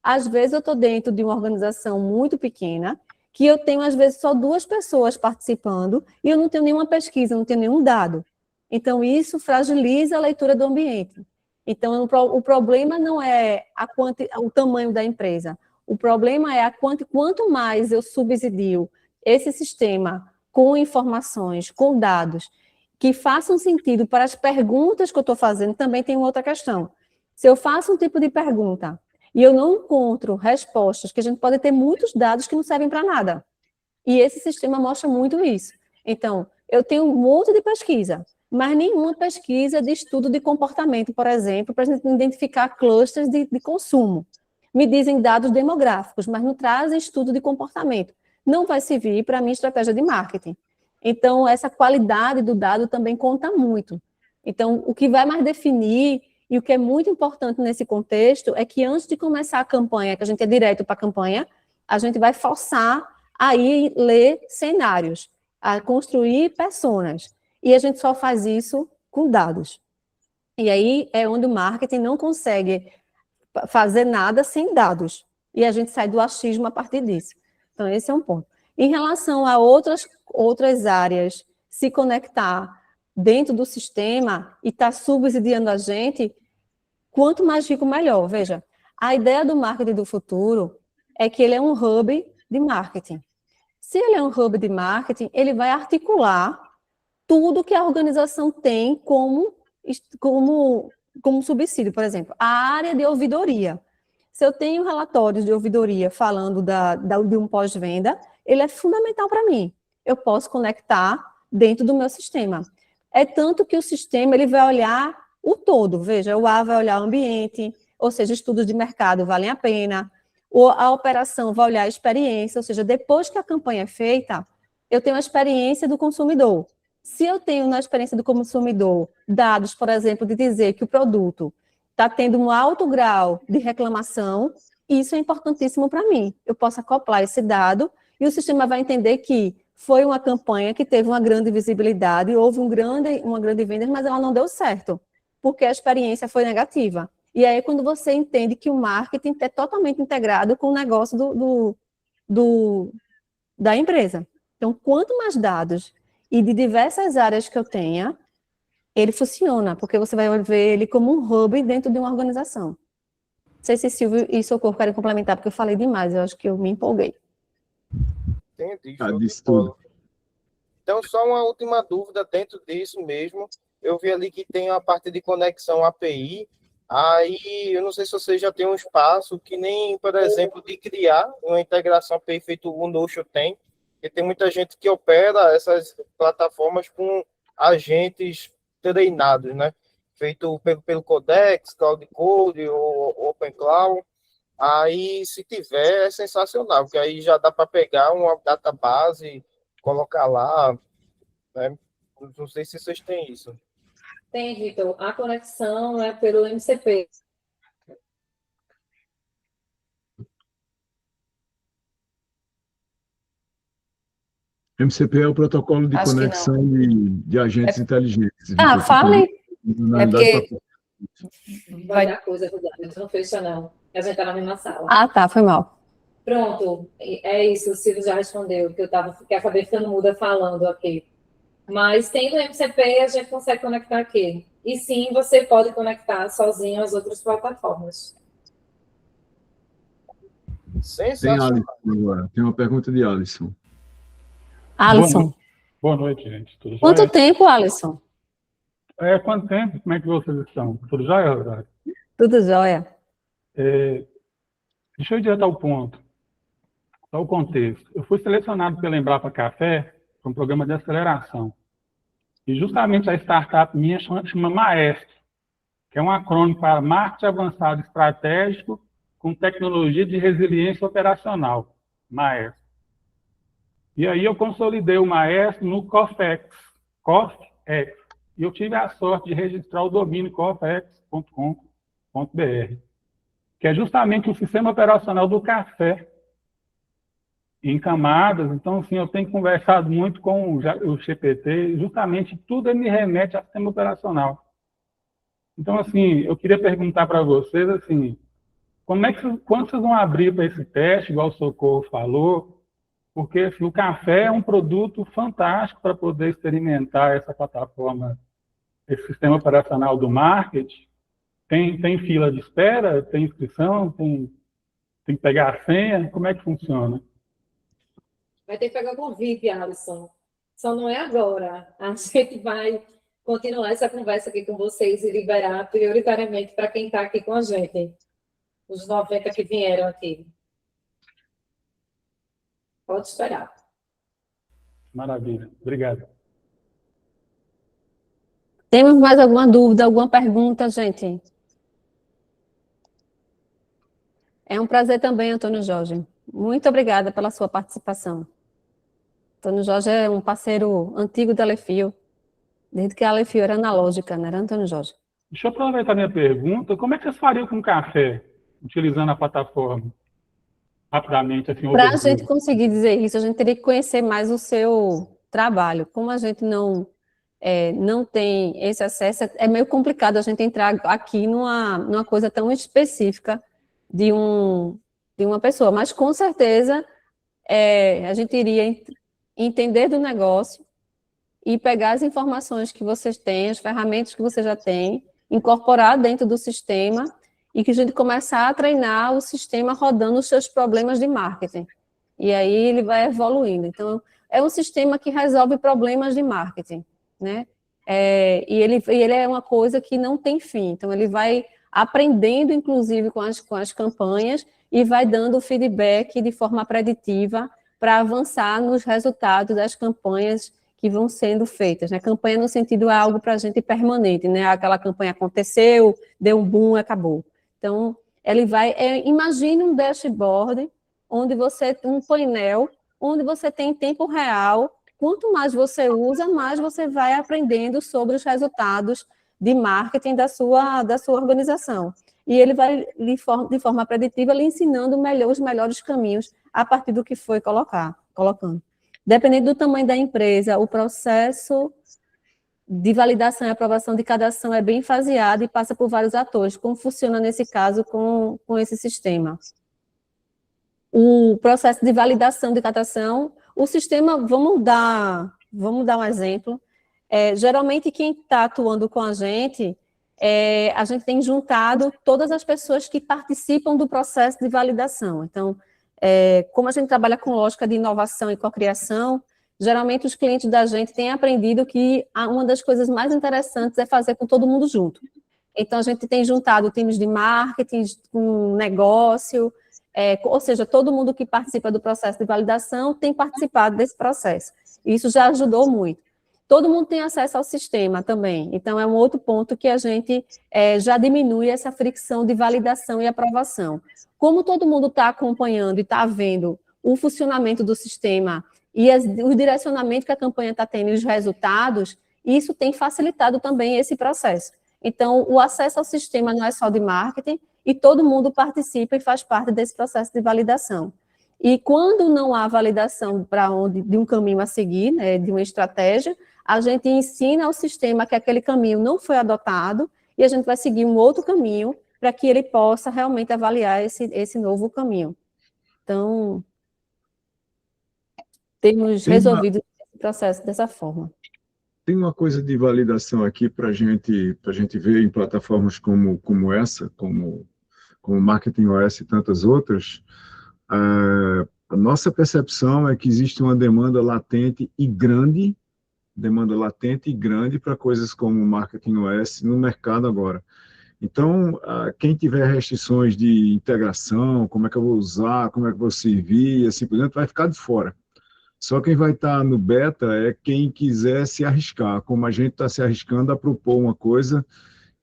Às vezes, eu estou dentro de uma organização muito pequena, que eu tenho, às vezes, só 2 pessoas participando, e eu não tenho nenhuma pesquisa, não tenho nenhum dado. Então, isso fragiliza a leitura do ambiente. Então, o problema não é o tamanho da empresa, o problema é quanto mais eu subsidio esse sistema com informações, com dados, que façam sentido para as perguntas que eu estou fazendo, também tem outra questão. Se eu faço um tipo de pergunta e eu não encontro respostas, que a gente pode ter muitos dados que não servem para nada. E esse sistema mostra muito isso. Então, eu tenho um monte de pesquisa, mas nenhuma pesquisa de estudo de comportamento, por exemplo, para a gente identificar clusters de consumo. Me dizem dados demográficos, mas não trazem estudo de comportamento. Não vai servir para a minha estratégia de marketing. Então, essa qualidade do dado também conta muito. Então, o que vai mais definir e o que é muito importante nesse contexto é que antes de começar a campanha, que a gente é direto para a campanha, a gente vai forçar a ir ler cenários, a construir personas. E a gente só faz isso com dados. E aí é onde o marketing não consegue fazer nada sem dados. E a gente sai do achismo a partir disso. Então, esse é um ponto. Em relação a outras áreas, se conectar dentro do sistema e estar subsidiando a gente, quanto mais rico, melhor. Veja, a ideia do marketing do futuro é que ele é um hub de marketing. Se ele é um hub de marketing, ele vai articular tudo que a organização tem como subsídio. Por exemplo, a área de ouvidoria. Se eu tenho relatórios de ouvidoria falando de um pós-venda, ele é fundamental para mim. Eu posso conectar dentro do meu sistema. É tanto que o sistema ele vai olhar o todo. Veja, o A vai olhar o ambiente, ou seja, estudos de mercado valem a pena. A operação vai olhar a experiência, ou seja, depois que a campanha é feita, eu tenho a experiência do consumidor. Se eu tenho na experiência do consumidor dados, por exemplo, de dizer que o produto está tendo um alto grau de reclamação, isso é importantíssimo para mim. Eu posso acoplar esse dado e o sistema vai entender que foi uma campanha que teve uma grande visibilidade, houve uma grande venda, mas ela não deu certo, porque a experiência foi negativa. E aí, quando você entende que o marketing é totalmente integrado com o negócio da empresa. Então, quanto mais dados e de diversas áreas que eu tenha, ele funciona, porque você vai ver ele como um hub dentro de uma organização. Não sei se Silvio e Socorro querem complementar, porque eu falei demais, eu acho que eu me empolguei. Entendi, show de Disse bola. tudo. Então, só uma última dúvida dentro disso mesmo. Eu vi ali que tem a parte de conexão API. Aí, eu não sei se você já tem um espaço que nem, por exemplo, de criar uma integração API feito o Notion tem, porque tem muita gente que opera essas plataformas com agentes treinados, né? Feito pelo Codex, Cloud Code ou OpenCloud. Aí, se tiver, é sensacional, porque aí já dá para pegar uma database, colocar lá, né? Não sei se vocês têm isso. Tem, Vitor, a conexão é pelo MCP. MCP é o protocolo de Acho que não. conexão de agentes inteligentes. Fale. É porque Vai dar coisa, Rodolfo, não fecha não. A gente tá na mesma sala. Ah, tá, foi mal. Pronto, é isso, o Silvio já respondeu, que eu acabei ficando muda falando aqui. Mas tendo o MCP, a gente consegue conectar aqui. E sim, você pode conectar sozinho às outras plataformas. Sensacional. Tem uma pergunta de Alisson. Alisson. Boa noite, gente. Tudo Quanto jóia? tempo, Alisson? Quanto tempo? Como é que vocês estão? Tudo jóia, Rosário? Tudo jóia. Deixa eu ir direto ao ponto. Só o contexto. Eu fui selecionado pela Embrapa Café para um programa de aceleração. E justamente a startup minha chama Maestro, que é um acrônimo para Marketing Avançado Estratégico com Tecnologia de Resiliência Operacional. Maestro. E aí eu consolidei o Maestro no COFEX. E eu tive a sorte de registrar o domínio cofex.com.br, que é justamente o sistema operacional do café em camadas. Então, assim, eu tenho conversado muito com o GPT, justamente tudo me remete ao sistema operacional. Então, assim, eu queria perguntar para vocês, assim, quando vocês vão abrir para esse teste, igual o Socorro falou, porque assim, o café é um produto fantástico para poder experimentar essa plataforma, esse sistema operacional do marketing. Tem fila de espera, tem inscrição, tem que pegar a senha, como é que funciona? Vai ter que pegar o convite, Alisson. Só não é agora. A gente vai continuar essa conversa aqui com vocês e liberar prioritariamente para quem está aqui com a gente. Os 90 que vieram aqui. Pode esperar. Maravilha. Obrigado. Temos mais alguma dúvida, alguma pergunta, gente? É um prazer também, Antônio Jorge. Muito obrigada pela sua participação. Antônio Jorge é um parceiro antigo da Alefio, desde que a Alefio era analógica, não era, Antônio Jorge? Deixa eu aproveitar minha pergunta. Como é que vocês fariam com café, utilizando a plataforma? Rapidamente, assim, para a gente conseguir dizer isso, a gente teria que conhecer mais o seu trabalho. Como a gente não tem esse acesso, é meio complicado a gente entrar aqui numa coisa tão específica de uma pessoa, mas com certeza a gente iria entender do negócio e pegar as informações que vocês têm, as ferramentas que você já tem, incorporar dentro do sistema e que a gente começar a treinar o sistema rodando os seus problemas de marketing. E aí ele vai evoluindo. Então, é um sistema que resolve problemas de marketing, né? E ele é uma coisa que não tem fim. Então, ele vai aprendendo, inclusive, com as campanhas e vai dando feedback de forma preditiva para avançar nos resultados das campanhas que vão sendo feitas, né? Campanha no sentido é algo para a gente permanente, né? Aquela campanha aconteceu, deu um boom, acabou. Então, ele vai... imagine um dashboard, onde você tem um painel, onde você tem em tempo real. Quanto mais você usa, mais você vai aprendendo sobre os resultados de marketing da sua organização. E ele vai, de forma preditiva, lhe ensinando os melhores caminhos a partir do que foi colocando. Dependendo do tamanho da empresa, o processo de validação e aprovação de cada ação é bem faseado e passa por vários atores. Como funciona nesse caso com esse sistema? O processo de validação de cada ação, o sistema, vamos dar um exemplo. Geralmente, quem está atuando com a gente tem juntado todas as pessoas que participam do processo de validação. Então, como a gente trabalha com lógica de inovação e cocriação, geralmente os clientes da gente têm aprendido que uma das coisas mais interessantes é fazer com todo mundo junto. Então, a gente tem juntado times de marketing, com negócio, ou seja, todo mundo que participa do processo de validação tem participado desse processo. Isso já ajudou muito. Todo mundo tem acesso ao sistema também, então é um outro ponto que a gente já diminui essa fricção de validação e aprovação. Como todo mundo está acompanhando e está vendo o funcionamento do sistema e o direcionamento que a campanha está tendo e os resultados, isso tem facilitado também esse processo. Então, o acesso ao sistema não é só de marketing e todo mundo participa e faz parte desse processo de validação. E quando não há validação para onde de um caminho a seguir, né, de uma estratégia, a gente ensina ao sistema que aquele caminho não foi adotado e a gente vai seguir um outro caminho para que ele possa realmente avaliar esse novo caminho. Então, temos resolvido esse processo dessa forma. Tem uma coisa de validação aqui para a gente ver em plataformas como essa, como Marketing OS e tantas outras. A nossa percepção é que existe uma demanda latente e grande para coisas como Marketing OS no mercado agora. Então, quem tiver restrições de integração, como é que eu vou usar, como é que eu vou servir, assim por diante, vai ficar de fora. Só quem vai estar no beta é quem quiser se arriscar, como a gente está se arriscando a propor uma coisa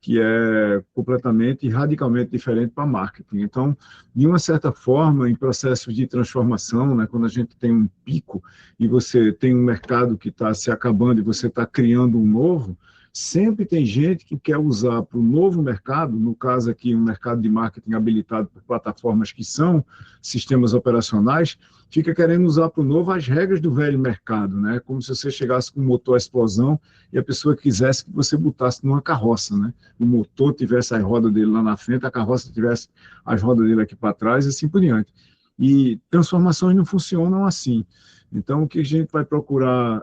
que é completamente e radicalmente diferente para marketing. Então, de uma certa forma, em processos de transformação, né, quando a gente tem um pico e você tem um mercado que está se acabando e você está criando um novo, sempre tem gente que quer usar para o novo mercado, no caso aqui, um mercado de marketing habilitado por plataformas que são sistemas operacionais, fica querendo usar para o novo as regras do velho mercado, né? Como se você chegasse com um motor à explosão e a pessoa quisesse que você botasse numa carroça, né? O motor tivesse as rodas dele lá na frente, a carroça tivesse as rodas dele aqui para trás, e assim por diante. E transformações não funcionam assim. Então, o que a gente vai procurar,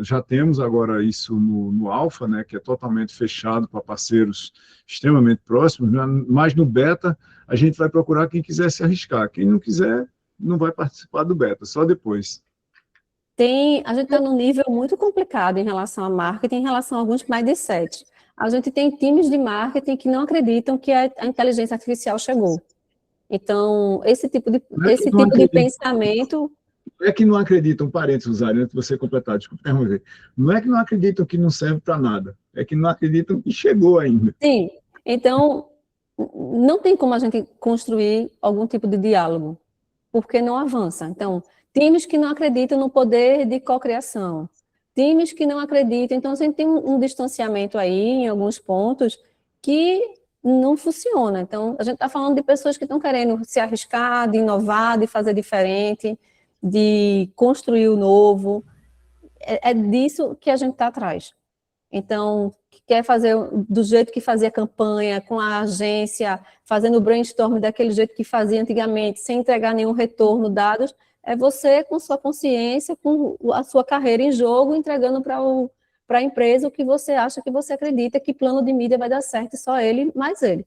já temos agora isso no Alpha, né, que é totalmente fechado para parceiros extremamente próximos, mas no Beta a gente vai procurar quem quiser se arriscar. Quem não quiser, não vai participar do Beta, só depois. A gente está num nível muito complicado em relação a marketing, em relação a alguns mindsets. A gente tem times de marketing que não acreditam que a inteligência artificial chegou. Então, esse tipo de pensamento... Não é que não acreditam, parênteses, Rosário, antes de você completar, desculpa interromper. Não é que não acreditam que não serve para nada, é que não acreditam que chegou ainda. Sim, então, não tem como a gente construir algum tipo de diálogo, porque não avança. Então, times que não acreditam no poder de cocriação, times que não acreditam, então a gente tem um distanciamento aí em alguns pontos que não funciona. Então, a gente está falando de pessoas que estão querendo se arriscar, de inovar, de fazer diferente, de construir o novo. É disso que a gente está atrás. Então, quer fazer do jeito que fazia campanha, com a agência, fazendo o brainstorm daquele jeito que fazia antigamente, sem entregar nenhum retorno, dados, é você com sua consciência, com a sua carreira em jogo, entregando para a empresa o que você acha, que você acredita que plano de mídia vai dar certo, e só ele, mais ele.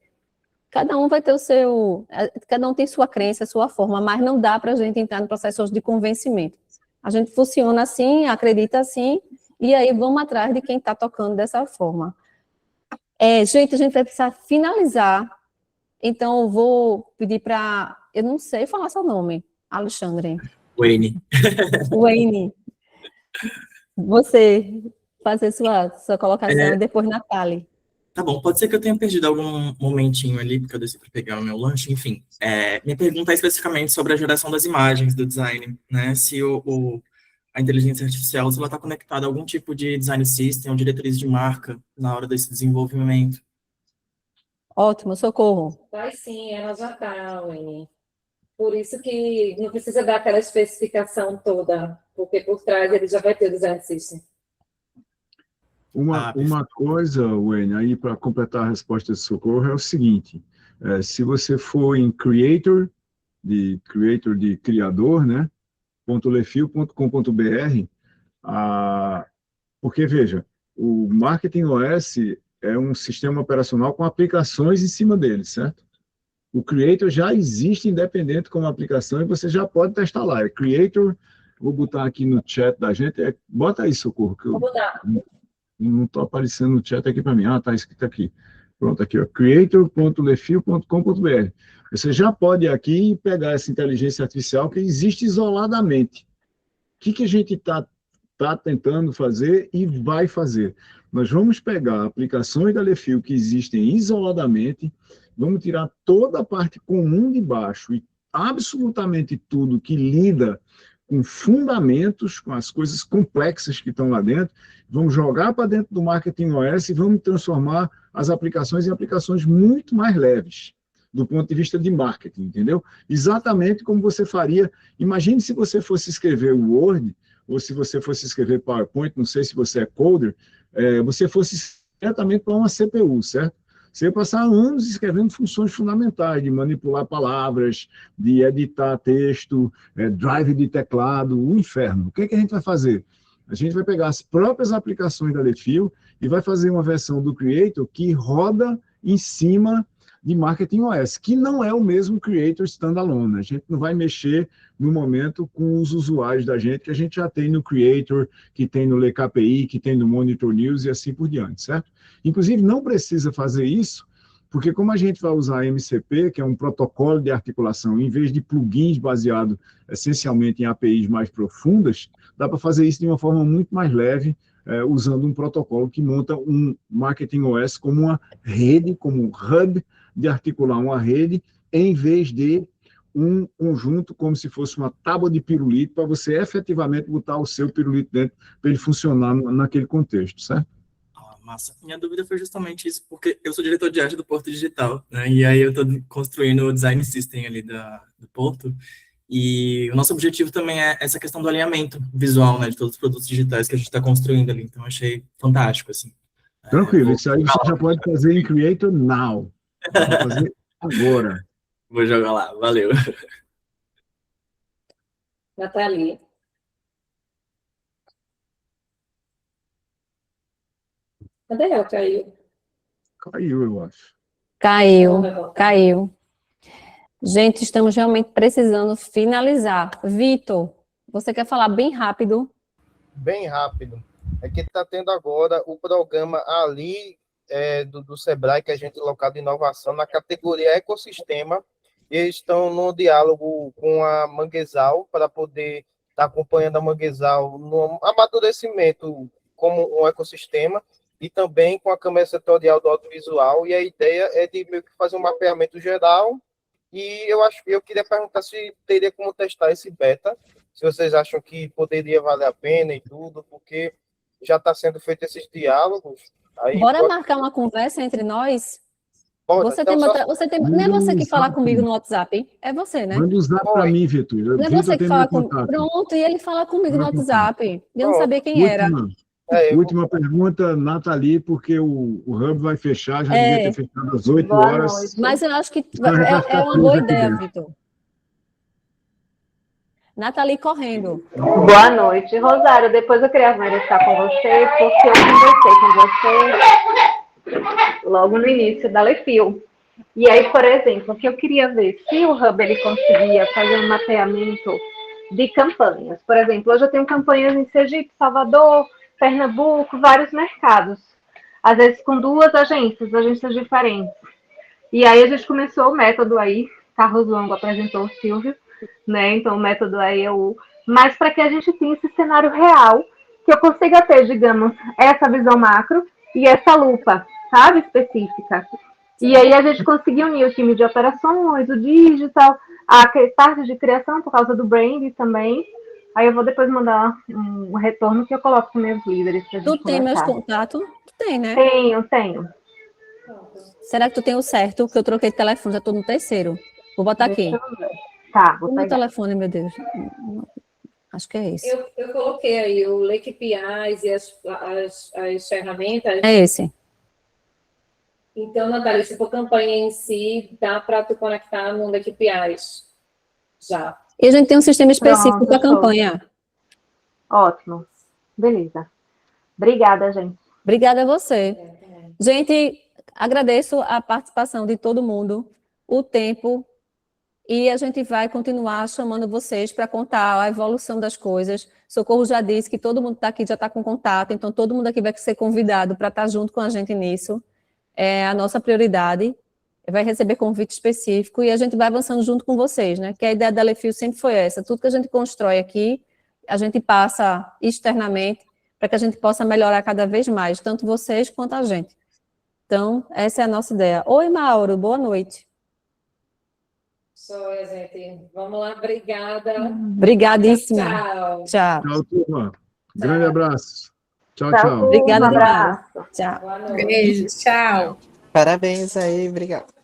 Cada um vai ter cada um tem sua crença, sua forma, mas não dá para a gente entrar no processo de convencimento. A gente funciona assim, acredita assim, e aí vamos atrás de quem está tocando dessa forma. Gente, a gente vai precisar finalizar, então eu vou pedir para... Eu não sei falar seu nome, Alexandre. Wayne. Wayne. Você fazer sua colocação e depois Natália. Tá bom, pode ser que eu tenha perdido algum momentinho ali, porque eu desci para pegar o meu lanche, enfim. Minha pergunta é especificamente sobre a geração das imagens do design, né? Se a inteligência artificial, se ela está conectada a algum tipo de design system ou diretriz de marca na hora desse desenvolvimento. Ótimo, Socorro. Vai sim, ela já está, Wayne. Por isso que não precisa dar aquela especificação toda, porque por trás ele já vai ter o design system. Uma coisa, Wayne, aí para completar a resposta de Socorro é o seguinte, se você for em creator de criador, né, .lefil.com.br, porque, veja, o Marketing OS é um sistema operacional com aplicações em cima dele, certo? O Creator já existe independente como aplicação e você já pode testar lá. É Creator, vou botar aqui no chat da gente, bota aí, Socorro, que eu não estou aparecendo no chat aqui para mim. Está escrito aqui. Pronto, aqui, ó, creator.lefil.com.br. Você já pode ir aqui e pegar essa inteligência artificial que existe isoladamente. O que a gente está tentando fazer e vai fazer? Nós vamos pegar aplicações da Lefil que existem isoladamente, vamos tirar toda a parte comum de baixo e absolutamente tudo que lida com fundamentos, com as coisas complexas que estão lá dentro, vamos jogar para dentro do Marketing OS e vamos transformar as aplicações em aplicações muito mais leves, do ponto de vista de marketing, entendeu? Exatamente como você faria. Imagine se você fosse escrever o Word, ou se você fosse escrever PowerPoint, não sei se você é coder, você fosse diretamente para uma CPU, certo? Você ia passar anos escrevendo funções fundamentais, de manipular palavras, de editar texto, drive de teclado, o inferno. O que é que a gente vai fazer? A gente vai pegar as próprias aplicações da Lefil e vai fazer uma versão do Creator que roda em cima de Marketing OS, que não é o mesmo Creator standalone. A gente não vai mexer no momento com os usuários da gente, que a gente já tem no Creator, que tem no LKPI, que tem no Monitor News e assim por diante, certo? Inclusive, não precisa fazer isso, porque como a gente vai usar MCP, que é um protocolo de articulação, em vez de plugins baseados essencialmente em APIs mais profundas, dá para fazer isso de uma forma muito mais leve, usando um protocolo que monta um Marketing OS como uma rede, como um hub de articular uma rede, em vez de um conjunto como se fosse uma tábua de pirulito, para você efetivamente botar o seu pirulito dentro, para ele funcionar naquele contexto, certo? Massa. Minha dúvida foi justamente isso, porque eu sou diretor de arte do Porto Digital, né? E aí eu estou construindo o design system ali do Porto, e o nosso objetivo também é essa questão do alinhamento visual, né, de todos os produtos digitais que a gente está construindo ali, então achei fantástico, assim. Tranquilo, isso aí você já pode fazer em Creator Now. Vou fazer agora. Vou jogar lá, valeu. Nathalie. Cadê ela? Caiu. Caiu, eu acho. Caiu. Gente, estamos realmente precisando finalizar. Vitor, você quer falar bem rápido? Bem rápido. É que está tendo agora o programa ali do Sebrae, que a gente local de inovação, na categoria ecossistema. E eles estão no diálogo com a Manguezal para poder estar acompanhando a Manguezal no amadurecimento como um ecossistema e também com a Câmara Setorial do Audiovisual. E a ideia é de meio que fazer um mapeamento geral. E eu queria perguntar se teria como testar esse beta, se vocês acham que poderia valer a pena e tudo, porque já está sendo feito esses diálogos. Aí Bora marcar uma conversa entre nós? Não é você que fala comigo no WhatsApp, é você, né? Manda o zap para mim, Vitor. Não é você que fala comigo. Pronto, e ele fala comigo no WhatsApp. Eu não sabia quem era. Última pergunta, Nathalie, porque o Hub vai fechar, já devia ter fechado às 8 horas. Mas eu acho que é uma boa ideia, Vitor. Nathalie correndo. Boa noite, Rosário. Depois eu queria conversar com você, porque eu conversei com você logo no início da Lefil. E aí, por exemplo, que eu queria ver se o Hub ele conseguia fazer um mapeamento de campanhas. Por exemplo, hoje eu tenho campanhas em Sergipe, Salvador, Pernambuco, vários mercados. Às vezes com duas agências diferentes. E aí a gente começou o método aí, Carlos Longo apresentou o Silvio, né? Então o método aí é mas para que a gente tenha esse cenário real, que eu consiga ter, digamos, essa visão macro e essa lupa, sabe, específica. E aí a gente conseguiu unir o time de operações, o digital, a parte de criação por causa do branding também. Aí eu vou depois mandar um retorno que eu coloco com meus líderes. Tu tem meus contatos? Tu tem, né? Tenho. Será que tu tem o certo? Porque eu troquei de telefone, já estou no terceiro. Vou botar aqui. Tá, o meu telefone, meu Deus. Acho que é esse. Eu coloquei aí o Lake APIs e as ferramentas. É esse. Então, Natália, se for campanha em si, dá para tu conectar no Lake APIs. Já. E a gente tem um sistema específico para a campanha. Ótimo. Beleza. Obrigada, gente. Obrigada a você. Gente, agradeço a participação de todo mundo, o tempo, e a gente vai continuar chamando vocês para contar a evolução das coisas. Socorro já disse que todo mundo está aqui, já está com contato, então todo mundo aqui vai ser convidado para estar junto com a gente nisso. É a nossa prioridade. Vai receber convite específico e a gente vai avançando junto com vocês, né? Que a ideia da Lefil sempre foi essa. Tudo que a gente constrói aqui, a gente passa externamente para que a gente possa melhorar cada vez mais, tanto vocês quanto a gente. Então, essa é a nossa ideia. Oi, Mauro, boa noite. Só, gente. Vamos lá, obrigada. Obrigadíssima. Tchau. Tchau, turma. Grande abraço. Tchau, tchau. Obrigada demais. Tchau. Boa noite. Beijo, tchau. Parabéns aí, obrigado.